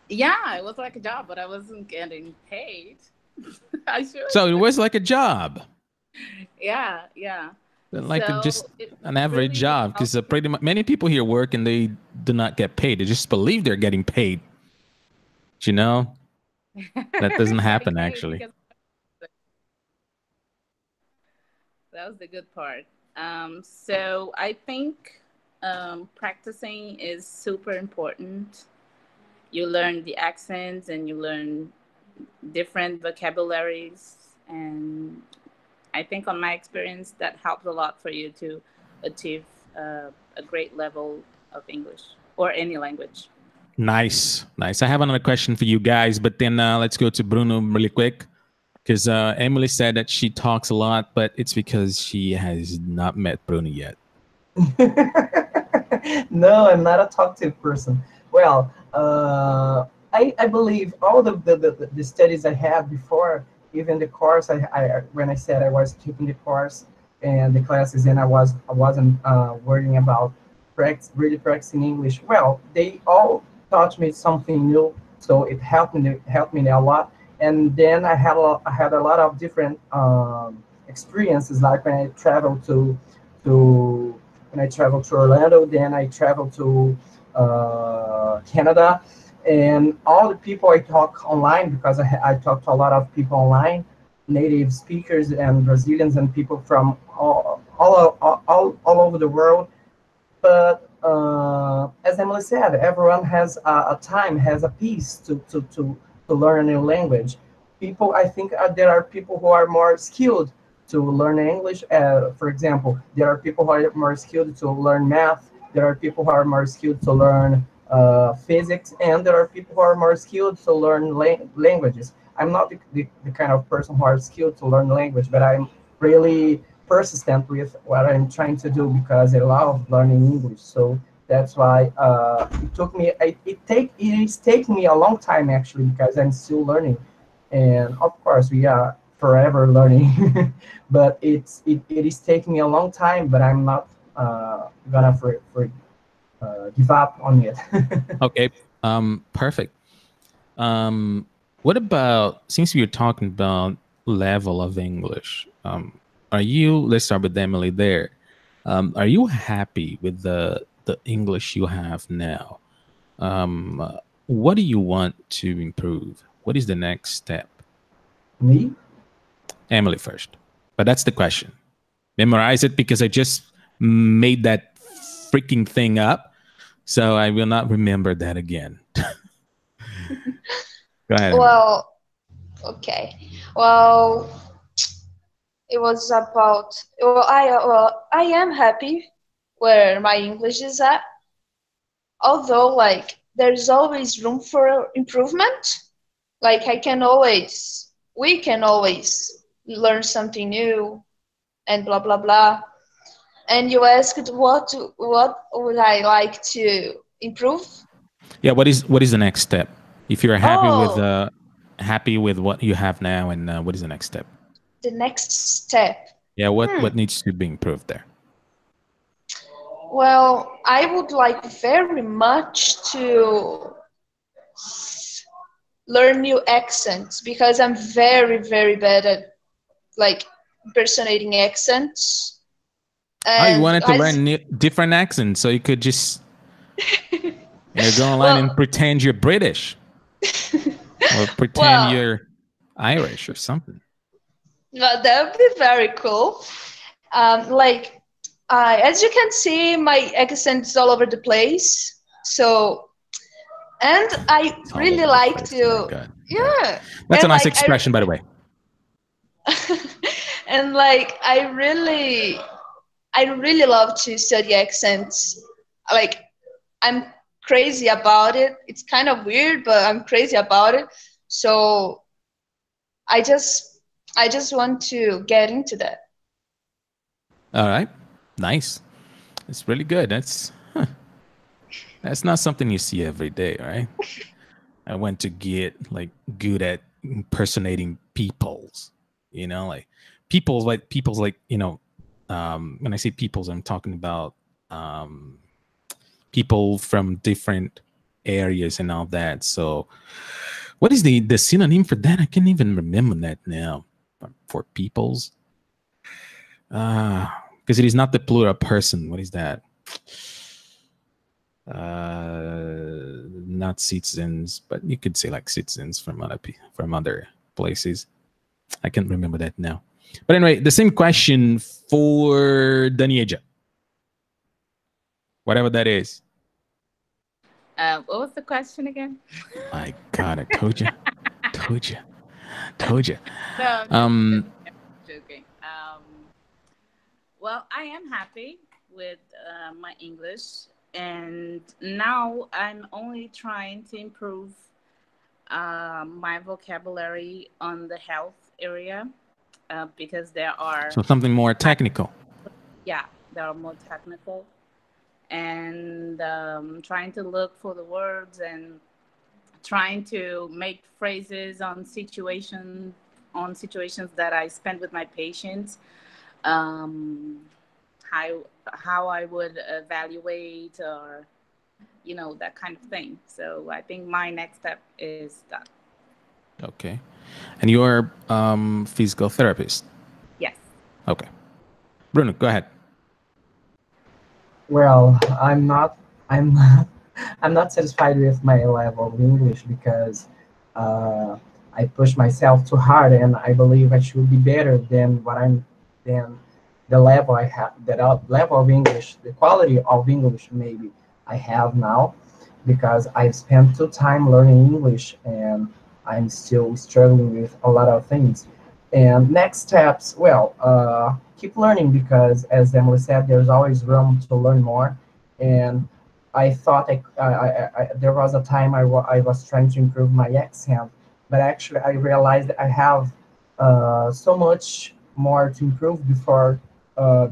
Yeah, it was like a job, but I wasn't getting paid. So it was like a job. Yeah. Like just an average job, because pretty much many people here work and they do not get paid. They just believe they're getting paid. That doesn't happen actually. That was the good part. So I think practicing is super important. You learn the accents and you learn different vocabularies, and I think on my experience that helps a lot for you to achieve a great level of English or any language. Nice. I have another question for you guys, but then let's go to Bruno really quick, because Emily said that she talks a lot, but it's because she has not met Bruno yet. No, I'm not a talkative person. Well, I believe all the studies I had before, even the course, when I said I was taking the course and the classes, and I wasn't worrying about really practicing English. Well, they all taught me something new, so it helped me a lot. And then I had a lot of different experiences, like when I traveled to Orlando, then I traveled to Canada, and all the people I talk online, because I talk to a lot of people online, native speakers and Brazilians and people from all over the world. But as Emily said, everyone has a time, has a piece to learn a new language. I think there are people who are more skilled to learn English. For example, there are people who are more skilled to learn math. There are people who are more skilled to learn physics, and there are people who are more skilled to learn languages. I'm not the kind of person who are skilled to learn language, but I'm really persistent with what I'm trying to do because I love learning English. So that's why it is taking me a long time, actually, because I'm still learning, and of course we are forever learning. But it is taking me a long time, but I'm not gonna give up on it. Okay, perfect. What about, since we were talking about level of English, are you? Let's start with Emily there. Are you happy with the English you have now? What do you want to improve? What is the next step? Me? Emily first, but that's the question. Memorize it because I just made that freaking thing up, so I will not remember that again. Go ahead, Emily. Well, okay. Well, it was about. I am happy where my English is at. Although, like, there's always room for improvement. Like, we can always learn something new, and blah blah blah. And you asked what would I like to improve? Yeah, what is the next step? If you're Oh, happy with what you have now, and what is the next step? the next step. Yeah, what needs to be improved there? Well, I would like very much to learn new accents because I'm very, very bad at like impersonating accents. Oh, you And wanted to learn different accents so you could just go online and well, pretend you're British or pretend well, you're Irish or something. well, that would be very cool. Like, as you can see, my accent is all over the place. So, and I It's all really over the like place. My to, God. yeah. That's a And nice like, expression, by the way. and like, I really love to study accents. Like, I'm crazy about it. It's kind of weird, but I'm crazy about it. So I just, I just want to get into that. All right. Nice. It's really good. That's not something you see every day, right? I went to get like good at impersonating peoples, like people's like, when I say peoples, I'm talking about people from different areas and all that. So what is the synonym for that? I can't even remember that now. For peoples. Because it is not the plural person. What is that? Not citizens, but you could say like citizens from other places. I can't remember that now. But anyway, the same question for Daniedja. Whatever that is. What was the question again? My God, I told you. Told you. No, I'm joking. Well, I am happy with my English, and now I'm only trying to improve my vocabulary on the health area because there are, So something more technical. yeah, there are more technical, and trying to look for the words and trying to make phrases on situations that I spend with my patients. Um, how I would evaluate, or that kind of thing. So I think my next step is that. Okay. And you're physical therapist. Yes. Okay. Bruno, go ahead. Well, I'm not, I'm not satisfied with my level of English because I push myself too hard, and I believe I should be better than the level I have, level of English, the quality of English maybe I have now, because I've spent too time learning English and I'm still struggling with a lot of things. And next steps, well, keep learning because, as Emily said, there's always room to learn more. And I thought there was a time I was trying to improve my accent, but actually I realized that I have so much more to improve before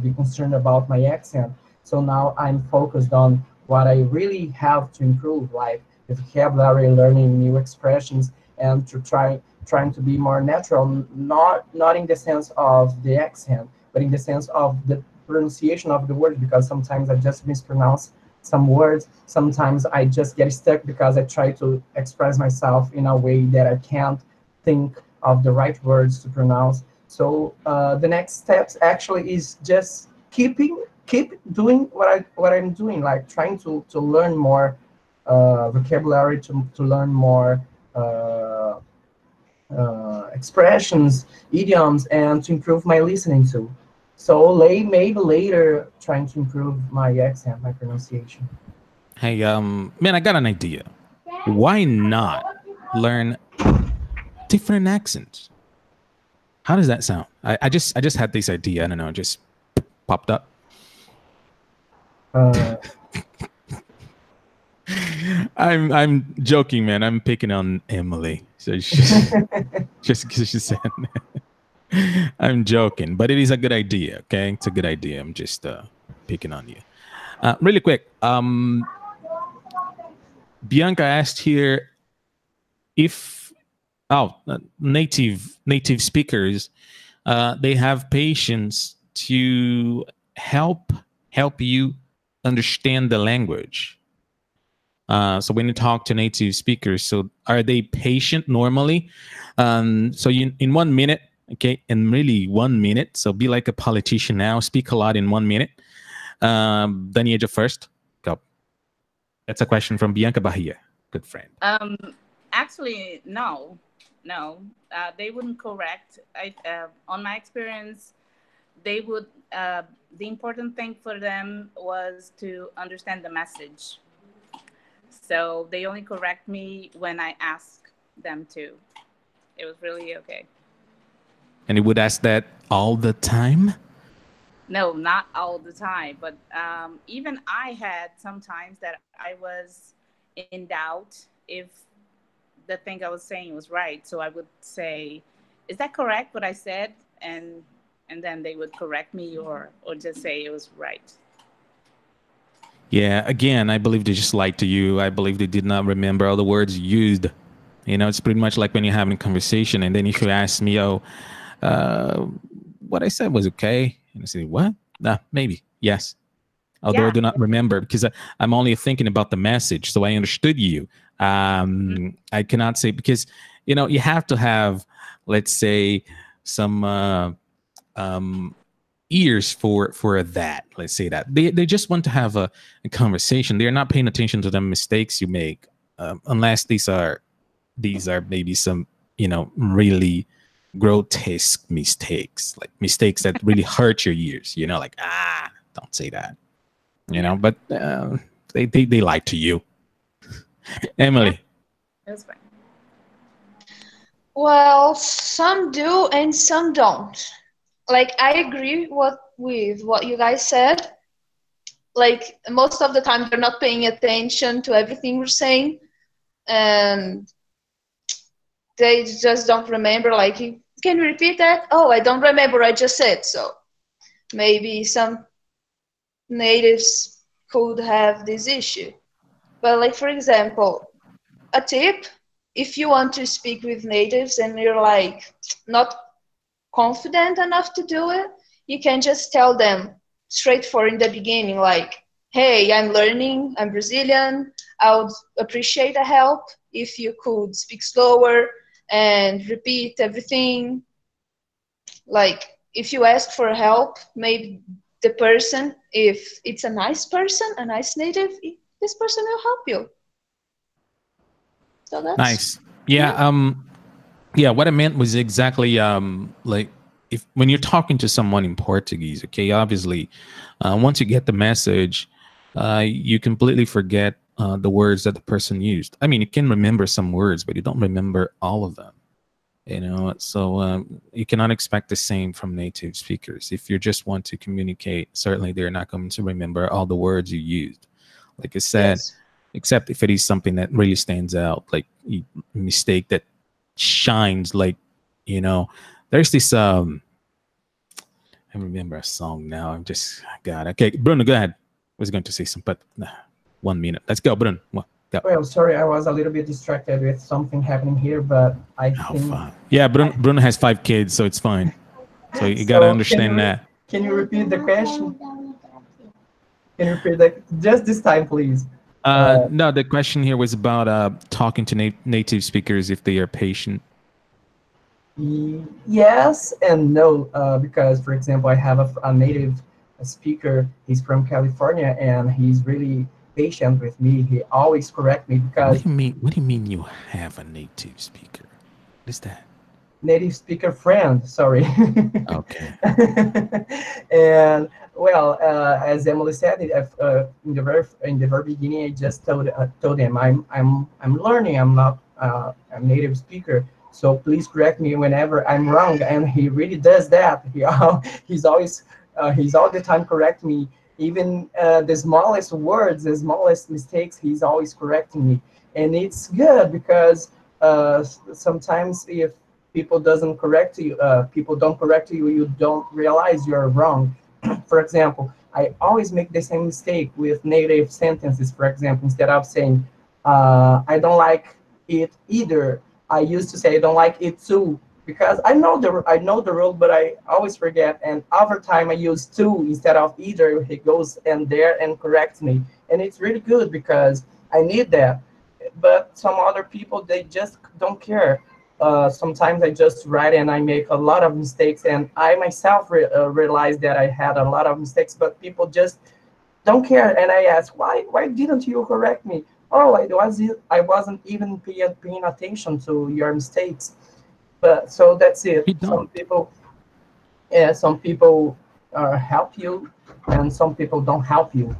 be concerned about my accent. So now I'm focused on what I really have to improve, like the vocabulary, learning new expressions, and to trying to be more natural, not in the sense of the accent, but in the sense of the pronunciation of the word, because sometimes I just mispronounce some words. Sometimes I just get stuck because I try to express myself in a way that I can't think of the right words to pronounce. So the next steps actually is just keep doing what I'm doing, like trying to learn more vocabulary, to learn more expressions, idioms, and to improve my listening too. So maybe later trying to improve my accent, my pronunciation. Hey, man, I got an idea. Why not learn different accents? How does that sound? I just had this idea. I don't know, it just popped up. I'm joking, man. I'm picking on Emily. So just because she said that. I'm joking, but it is a good idea. Okay, it's a good idea. I'm just picking on you. Really quick. Bianca asked here if native speakers they have patience to help you understand the language. So when you talk to native speakers, so are they patient normally? So you, in 1 minute, okay, in really 1 minute, so be like a politician now, speak a lot in 1 minute. Daniedja first, go. That's a question from Bianca Bahia, good friend. Actually, no. They wouldn't correct. On my experience, they would. The important thing for them was to understand the message. So they only correct me when I ask them to. It was really okay. And you would ask that all the time? No, not all the time. But even I had sometimes that I was in doubt if the thing I was saying was right. So I would say, is that correct what I said? And then they would correct me or just say it was right. Yeah, again, I believe they just lied to you. I believe they did not remember all the words used. You know, it's pretty much like when you're having a conversation and then if you ask me, what I said was okay. And I say, what? Nah, maybe. Yes. Although Yeah. I do not remember because I'm only thinking about the message. So I understood you. I cannot say because, you know, you have to have, let's say, some ears for that. Let's say that they just want to have a conversation. They're not paying attention to the mistakes you make, unless these are maybe some, you know, really grotesque mistakes, like mistakes that really hurt your ears. You know, like don't say that. You know, but they lied to you. Emily. That's fine. Well, some do and some don't. Like, I agree with what you guys said. Like, most of the time they're not paying attention to everything we're saying, and they just don't remember. Like, can you repeat that? Oh, I don't remember. I just said so. Maybe some natives could have this issue. But, like, for example, a tip, if you want to speak with natives and you're like not confident enough to do it, you can just tell them straightforward in the beginning, like, hey, I'm learning, I'm Brazilian, I would appreciate a help if you could speak slower and repeat everything. Like, if you ask for help, maybe the person, if it's a nice person, a nice native, this person will help you. So that's Nice. Yeah. Yeah. What I meant was exactly like when you're talking to someone in Portuguese, okay, obviously, once you get the message, you completely forget the words that the person used. I mean, you can remember some words, but you don't remember all of them. You know, so you cannot expect the same from native speakers. If you just want to communicate, certainly they're not going to remember all the words you used. Like I said, yes. except if it is something that really stands out, like a mistake that shines. Like, you know, there's this I remember a song now. I'm just God. Okay, Bruno, go ahead. I was going to say something, but 1 minute. Let's go, Bruno. Go. Well, sorry, I was a little bit distracted with something happening here, but I think... Fine. Yeah, Bruno has 5 kids, so it's fine. So you gotta understand that. Can you repeat the question? Can you repeat that just this time, please? No, the question here was about talking to native speakers if they are patient. Yes and no, because, for example, I have a native speaker. He's from California, and he's really patient with me. He always correct me because What do you mean you have a native speaker? What is that? native speaker friend. Sorry. Okay. And well, as Emily said, in the very beginning, I just told him I'm learning. I'm not a native speaker. So please correct me whenever I'm wrong. And he really does that. He's all the time correct me. Even the smallest words, the smallest mistakes, he's always correcting me. And it's good because sometimes if people don't correct you, you don't realize you're wrong. For example, I always make the same mistake with negative sentences. For example, instead of saying I don't like it either, I used to say I don't like it too, because I know the rule, but I always forget. And over time, I use too instead of either. He goes and there and corrects me, and it's really good because I need that. But some other people, they just don't care. Sometimes I just write and I make a lot of mistakes, and I myself realize that I had a lot of mistakes, but people just don't care. And I ask, why didn't you correct me? Oh, I wasn't even paying attention to your mistakes. But so that's it. You don't. Some people help you, and some people don't help you.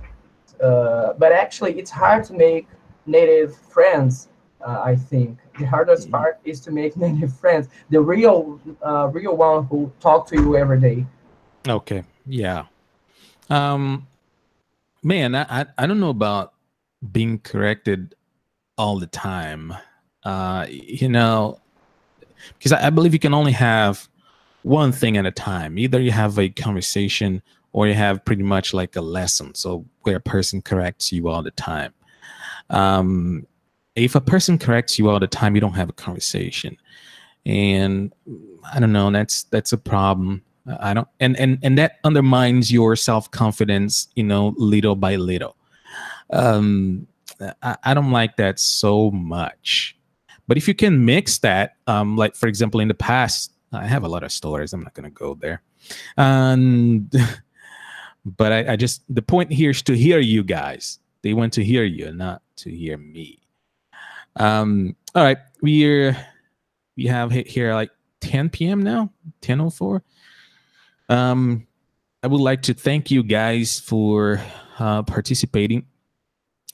But actually, it's hard to make native friends. I think the hardest part is to make native friends, the real one who talk to you every day. Okay. Yeah. Man, I don't know about being corrected all the time. You know, because I believe you can only have one thing at a time. Either you have a conversation or you have pretty much like a lesson. So where a person corrects you all the time. If a person corrects you all the time, you don't have a conversation. And I don't know, that's a problem. I don't, and that undermines your self-confidence, little by little. I don't like that so much. But if you can mix that, like for example, in the past, I have a lot of stories. I'm not going to go there. And but I just, the point here is to hear you guys. They want to hear you, not to hear me. All right, we have hit here like 10 p.m. now, 10:04. I would like to thank you guys for participating,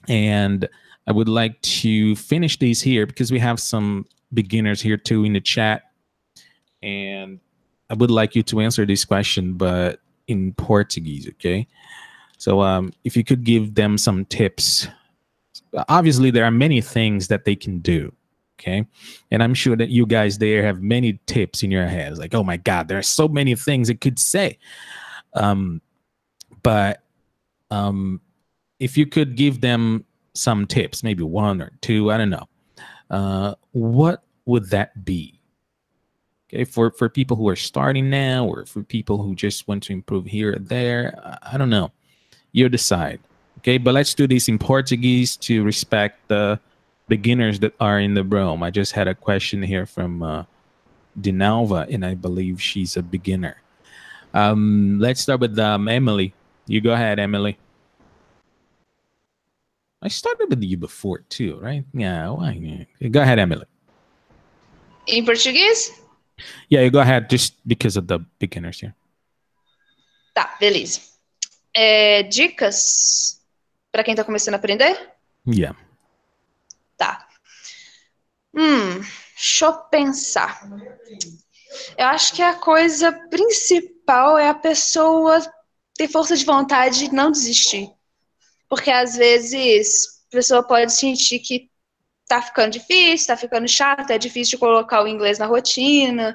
and I would like to finish these here because we have some beginners here too in the chat, and I would like you to answer this question, but in Portuguese, okay? So if you could give them some tips. Obviously, there are many things that they can do, okay? And I'm sure that you guys there have many tips in your heads, like, oh my God, there are so many things it could say. But if you could give them some tips, maybe one or two, I don't know, what would that be? Okay, for people who are starting now, or for people who just want to improve here or there, I don't know. You decide. Okay, but let's do this in Portuguese to respect the beginners that are in the room. I just had a question here from Dinalva, and I believe she's a beginner. Let's start with Emily. You go ahead, Emily. I started with you before too, right? Yeah. Why? Go ahead, Emily. Em português? Yeah, you go ahead, just because of the beginners here. Tá, beleza. Dicas para quem tá começando a aprender? Yeah. Tá. Deixa eu pensar. Eu acho que a coisa principal é a pessoa ter força de vontade e não desistir. Porque às vezes a pessoa pode sentir que tá ficando difícil, tá ficando chato, é difícil de colocar o inglês na rotina,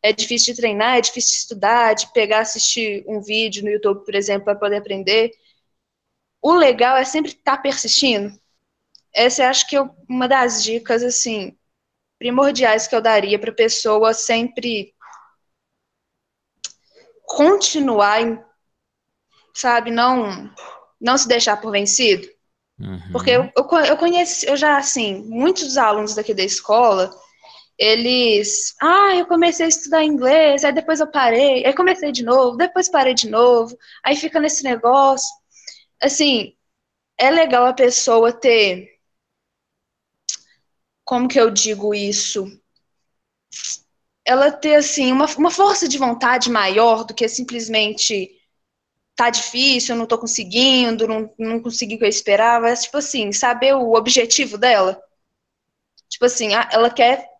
é difícil de treinar, é difícil de estudar, de pegar, assistir um vídeo no YouTube, por exemplo, para poder aprender. O legal é sempre estar persistindo. Essa eu acho que é uma das dicas, assim, primordiais que eu daria para a pessoa sempre continuar, sabe, não se deixar por vencido. Porque eu conheci, eu já, assim, muitos dos alunos daqui da escola, eles... eu comecei a estudar inglês, aí depois eu parei, aí comecei de novo, depois parei de novo, aí fica nesse negócio. Assim, é legal a pessoa ter... Como que eu digo isso? Ela ter, assim, uma força de vontade maior do que simplesmente tá difícil, eu não tô conseguindo, não consegui o que eu esperava. É, tipo assim, saber o objetivo dela. Tipo assim, ela quer,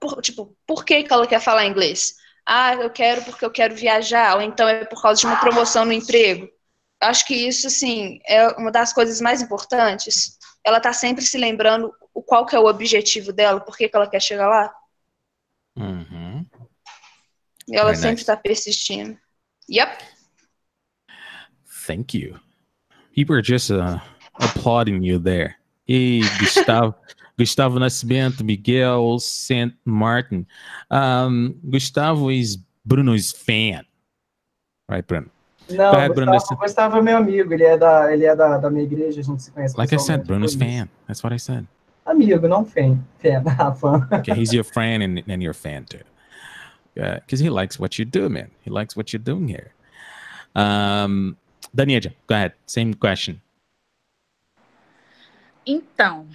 por que que ela quer falar inglês? Eu quero porque eu quero viajar, ou então é por causa de uma promoção no emprego. Acho que isso, assim, é uma das coisas mais importantes. Ela tá sempre se lembrando qual que é o objetivo dela, por que que ela quer chegar lá. Mm-hmm. E ela Very sempre nice. tá persistindo. Yep. Thank you. People are just applauding you there. Hey, Gustavo Nascimento, Miguel Saint Martin. Gustavo is Bruno's fan. Right, Bruno? Go Não, ahead, Bruno. Gustavo é meu amigo, ele é da minha igreja, a gente se conhece Like I said, pessoalmente. Bruno's fan. That's what I said. Amigo, não fã. Fã. Okay, he's your friend and your fan too. Because he likes what you do, man. He likes what you're doing here. Daniedja, go ahead. Same question. Então,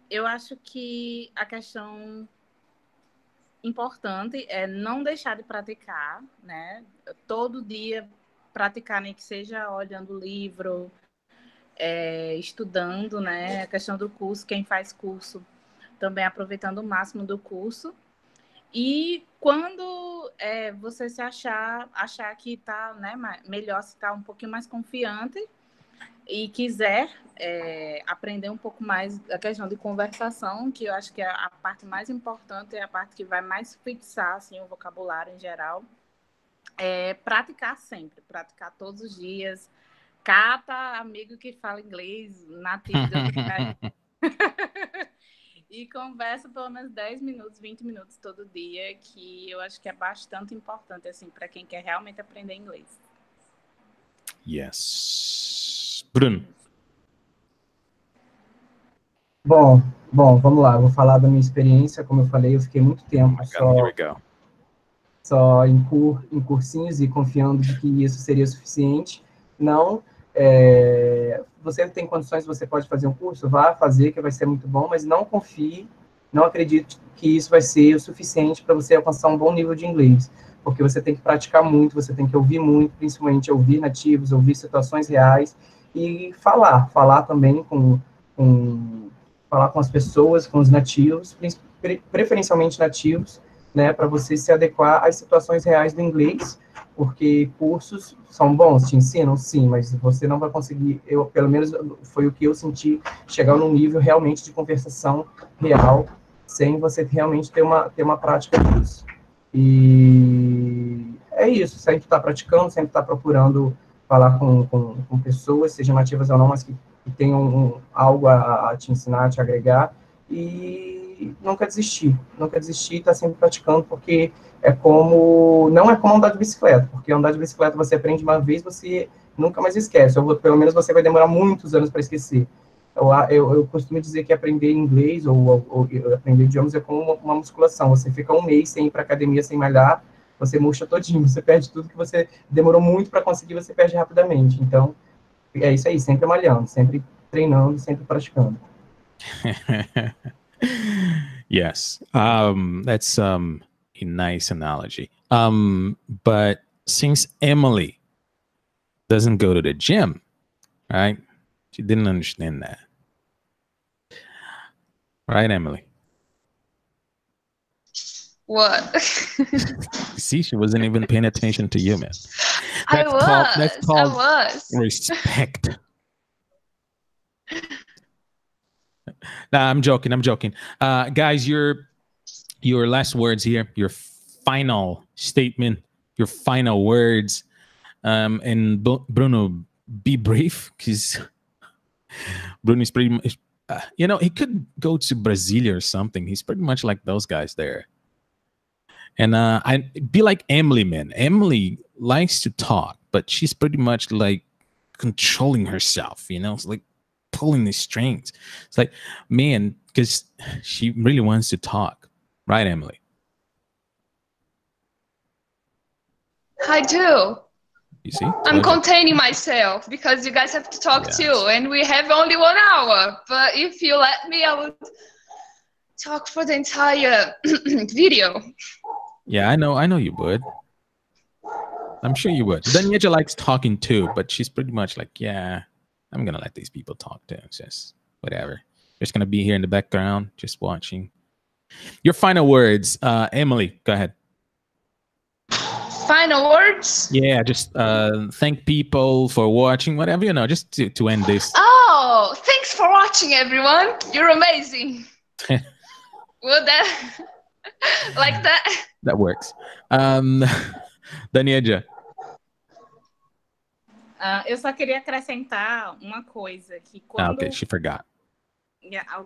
eu acho que a questão importante é não deixar de praticar, né? Todo dia praticar, nem que seja olhando o livro, estudando, né? A questão do curso, quem faz curso também aproveitando o máximo do curso. E quando você se achar que está, né, melhor, se está um pouquinho mais confiante e quiser aprender um pouco mais a questão de conversação, que eu acho que é a parte mais importante, é a parte que vai mais fixar assim, o vocabulário em geral, praticar sempre, praticar todos os dias. Cata amigo que fala inglês, nativo de outro país. E conversa pelo menos 10 minutos, 20 minutos todo dia, que eu acho que é bastante importante assim, para quem quer realmente aprender inglês. Yes. Bruno. Bom, vamos lá. Eu vou falar da minha experiência. Como eu falei, eu fiquei muito tempo só em cursinhos e confiando de que isso seria suficiente. Não. Você tem condições, você pode fazer um curso, vá fazer, que vai ser muito bom, mas não confie, não acredite que isso vai ser o suficiente para você alcançar um bom nível de inglês, porque você tem que praticar muito, você tem que ouvir muito, principalmente ouvir nativos, ouvir situações reais e falar também falar com as pessoas, com os nativos, preferencialmente nativos, né, para você se adequar às situações reais do inglês, porque cursos são bons, te ensinam, sim, mas você não vai conseguir, pelo menos foi o que eu senti, chegar num nível realmente de conversação real, sem você realmente ter uma prática disso. E é isso, sempre estar praticando, sempre estar procurando falar com pessoas, sejam nativas ou não, mas que tenham algo a te ensinar, a te agregar, e nunca desistir, estar sempre praticando, porque não é como andar de bicicleta, porque andar de bicicleta você aprende uma vez, você nunca mais esquece, pelo menos você vai demorar muitos anos para esquecer. Eu costumo dizer que aprender inglês ou aprender idiomas é como uma musculação, você fica um mês sem ir para academia, sem malhar, você murcha todinho, você perde tudo que você demorou muito para conseguir, você perde rapidamente. Então, é isso aí, sempre malhando, sempre treinando, sempre praticando. Yes, that's a nice analogy. But since Emily doesn't go to the gym, right? She didn't understand that. Right, Emily? What? See, she wasn't even paying attention to you, man. I That's called was. respect. Nah, I'm joking. Guys, your last words here, your final statement, your final words. And Bruno, be brief, because Bruno is pretty much, he could go to Brasilia or something. He's pretty much like those guys there. And I'd be like Emily, man. Emily likes to talk, but she's pretty much like controlling herself, it's like pulling the strings. It's like, man, because she really wants to talk, right, Emily? I do. You see? I'm Told you. containing myself because you guys have to talk Yes. too, and we have only 1 hour. But if you let me, I would talk for the entire video. Yeah, I know you would. I'm sure you would. Daniedja likes talking too, but she's pretty much like, yeah, I'm gonna let these people talk too. It's just whatever. Just gonna be here in the background, just watching. Your final words, Emily. Go ahead. Final words? Yeah, just thank people for watching, whatever, just to end this. Oh, thanks for watching, everyone. You're amazing. Would that like that? That works. Daniedja. Eu só queria acrescentar uma coisa, que quando, Okay, she forgot.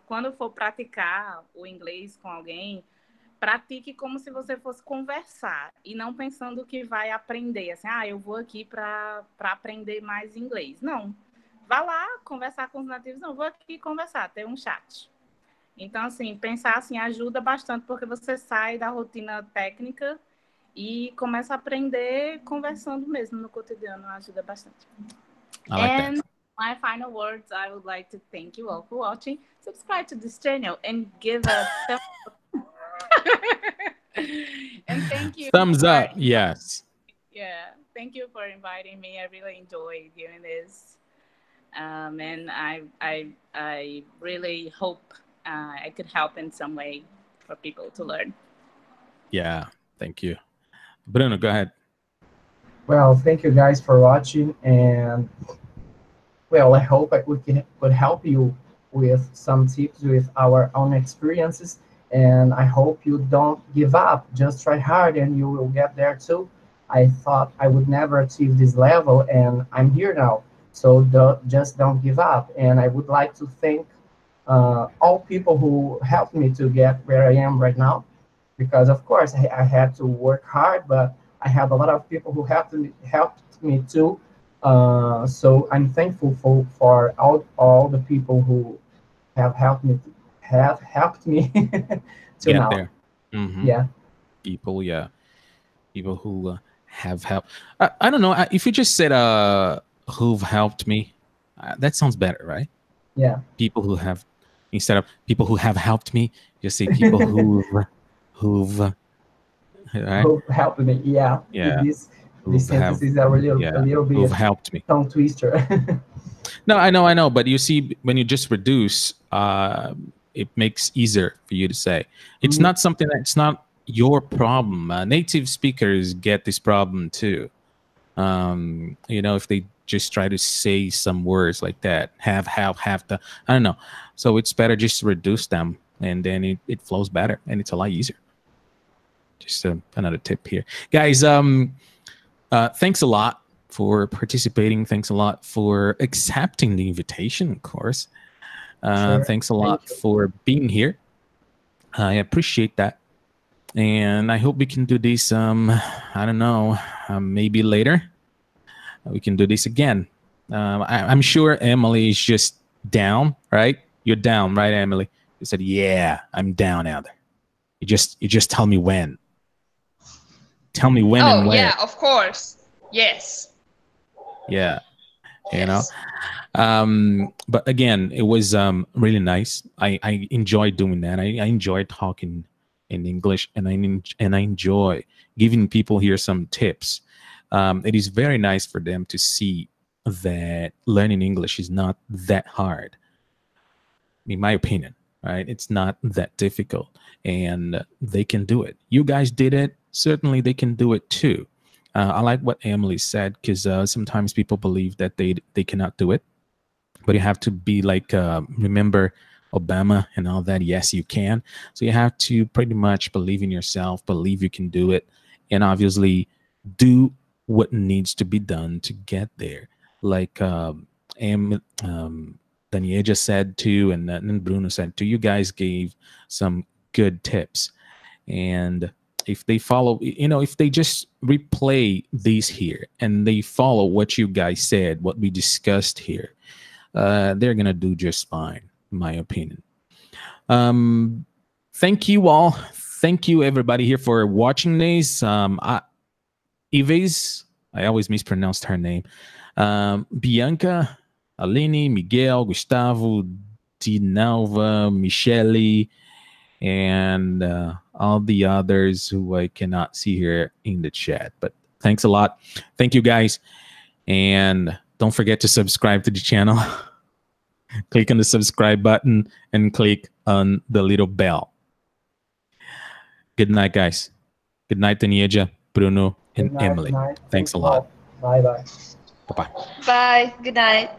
Quando for praticar o inglês com alguém, pratique como se você fosse conversar e não pensando que vai aprender, assim, eu vou aqui para aprender mais inglês. Não, vá lá conversar com os nativos, não, vou aqui conversar, ter um chat. Então, assim, pensar assim ajuda bastante, porque você sai da rotina técnica e começa a aprender conversando mesmo no cotidiano, ajuda bastante. I like And that. my final words, I would like to thank you all for watching. Subscribe to this channel and give a thumbs up. And thank you. Thumbs up, yes. Yeah, thank you for inviting me. I really enjoy doing this. And I really hope I could help in some way for people to learn. Yeah, thank you. Bruno, go ahead. Well, thank you guys for watching, and well, I hope I could help you with some tips with our own experiences, and I hope you don't give up. Just try hard and you will get there too. I thought I would never achieve this level, and I'm here now. So just don't give up. And I would like to thank all people who helped me to get where I am right now, because of course I had to work hard, but I have a lot of people who helped me too. So I'm thankful for all the people who have helped me to Get now. there. Mhm. Yeah. People who have helped. I don't know if you just said who've helped me. That sounds better, right? Yeah. People who have, instead of people who have helped me, just say people who've right? Who helped me? Yeah. Yeah. This sentence is a little bit who've helped me. tongue twister. No, I know, but you see, when you just reduce, it makes easier for you to say. It's Mhm. not something that's not your problem. Native speakers get this problem too. If they just try to say some words like that, have to, I don't know. So it's better just to reduce them, and then it flows better, and it's a lot easier. Just another tip here, guys. Thanks a lot for participating. Thanks a lot for accepting the invitation, of course. Sure. Thanks a lot Thank you. for being here. I appreciate that. And I hope we can do this, I don't know, maybe later. We can do this again. I'm sure Emily is just down, right? You're down, right, Emily? You said, yeah, I'm down, Elder. You just tell me when. Tell me when and Oh, where. yeah, of course. Yes. Yeah. Yes. But again, it was really nice. I enjoyed doing that. I enjoyed talking in English, and I enjoy giving people here some tips. It is very nice for them to see that learning English is not that hard, in my opinion, right? It's not that difficult, and they can do it. You guys did it. Certainly they can do it too. I like what Emily said, because sometimes people believe that they cannot do it, but you have to be like, remember Obama and all that. Yes, you can. So you have to pretty much believe in yourself, believe you can do it, and obviously do what needs to be done to get there. Like Daniedja said too, and then Bruno said too. You guys gave some good tips, and if they follow, if they just replay these here and they follow what you guys said, what we discussed here, they're gonna do just fine, in my opinion. Thank you all. Thank you everybody here for watching this. Ives, I always mispronounced her name. Bianca, Aline, Miguel, Gustavo, Dinalva, Michele, and all the others who I cannot see here in the chat. But thanks a lot. Thank you guys. And don't forget to subscribe to the channel. Click on the subscribe button and click on the little bell. Good night, guys. Good night, Daniedja, Bruno, and Emily. Thanks a lot. Bye-bye. Bye-bye. Bye. Good night.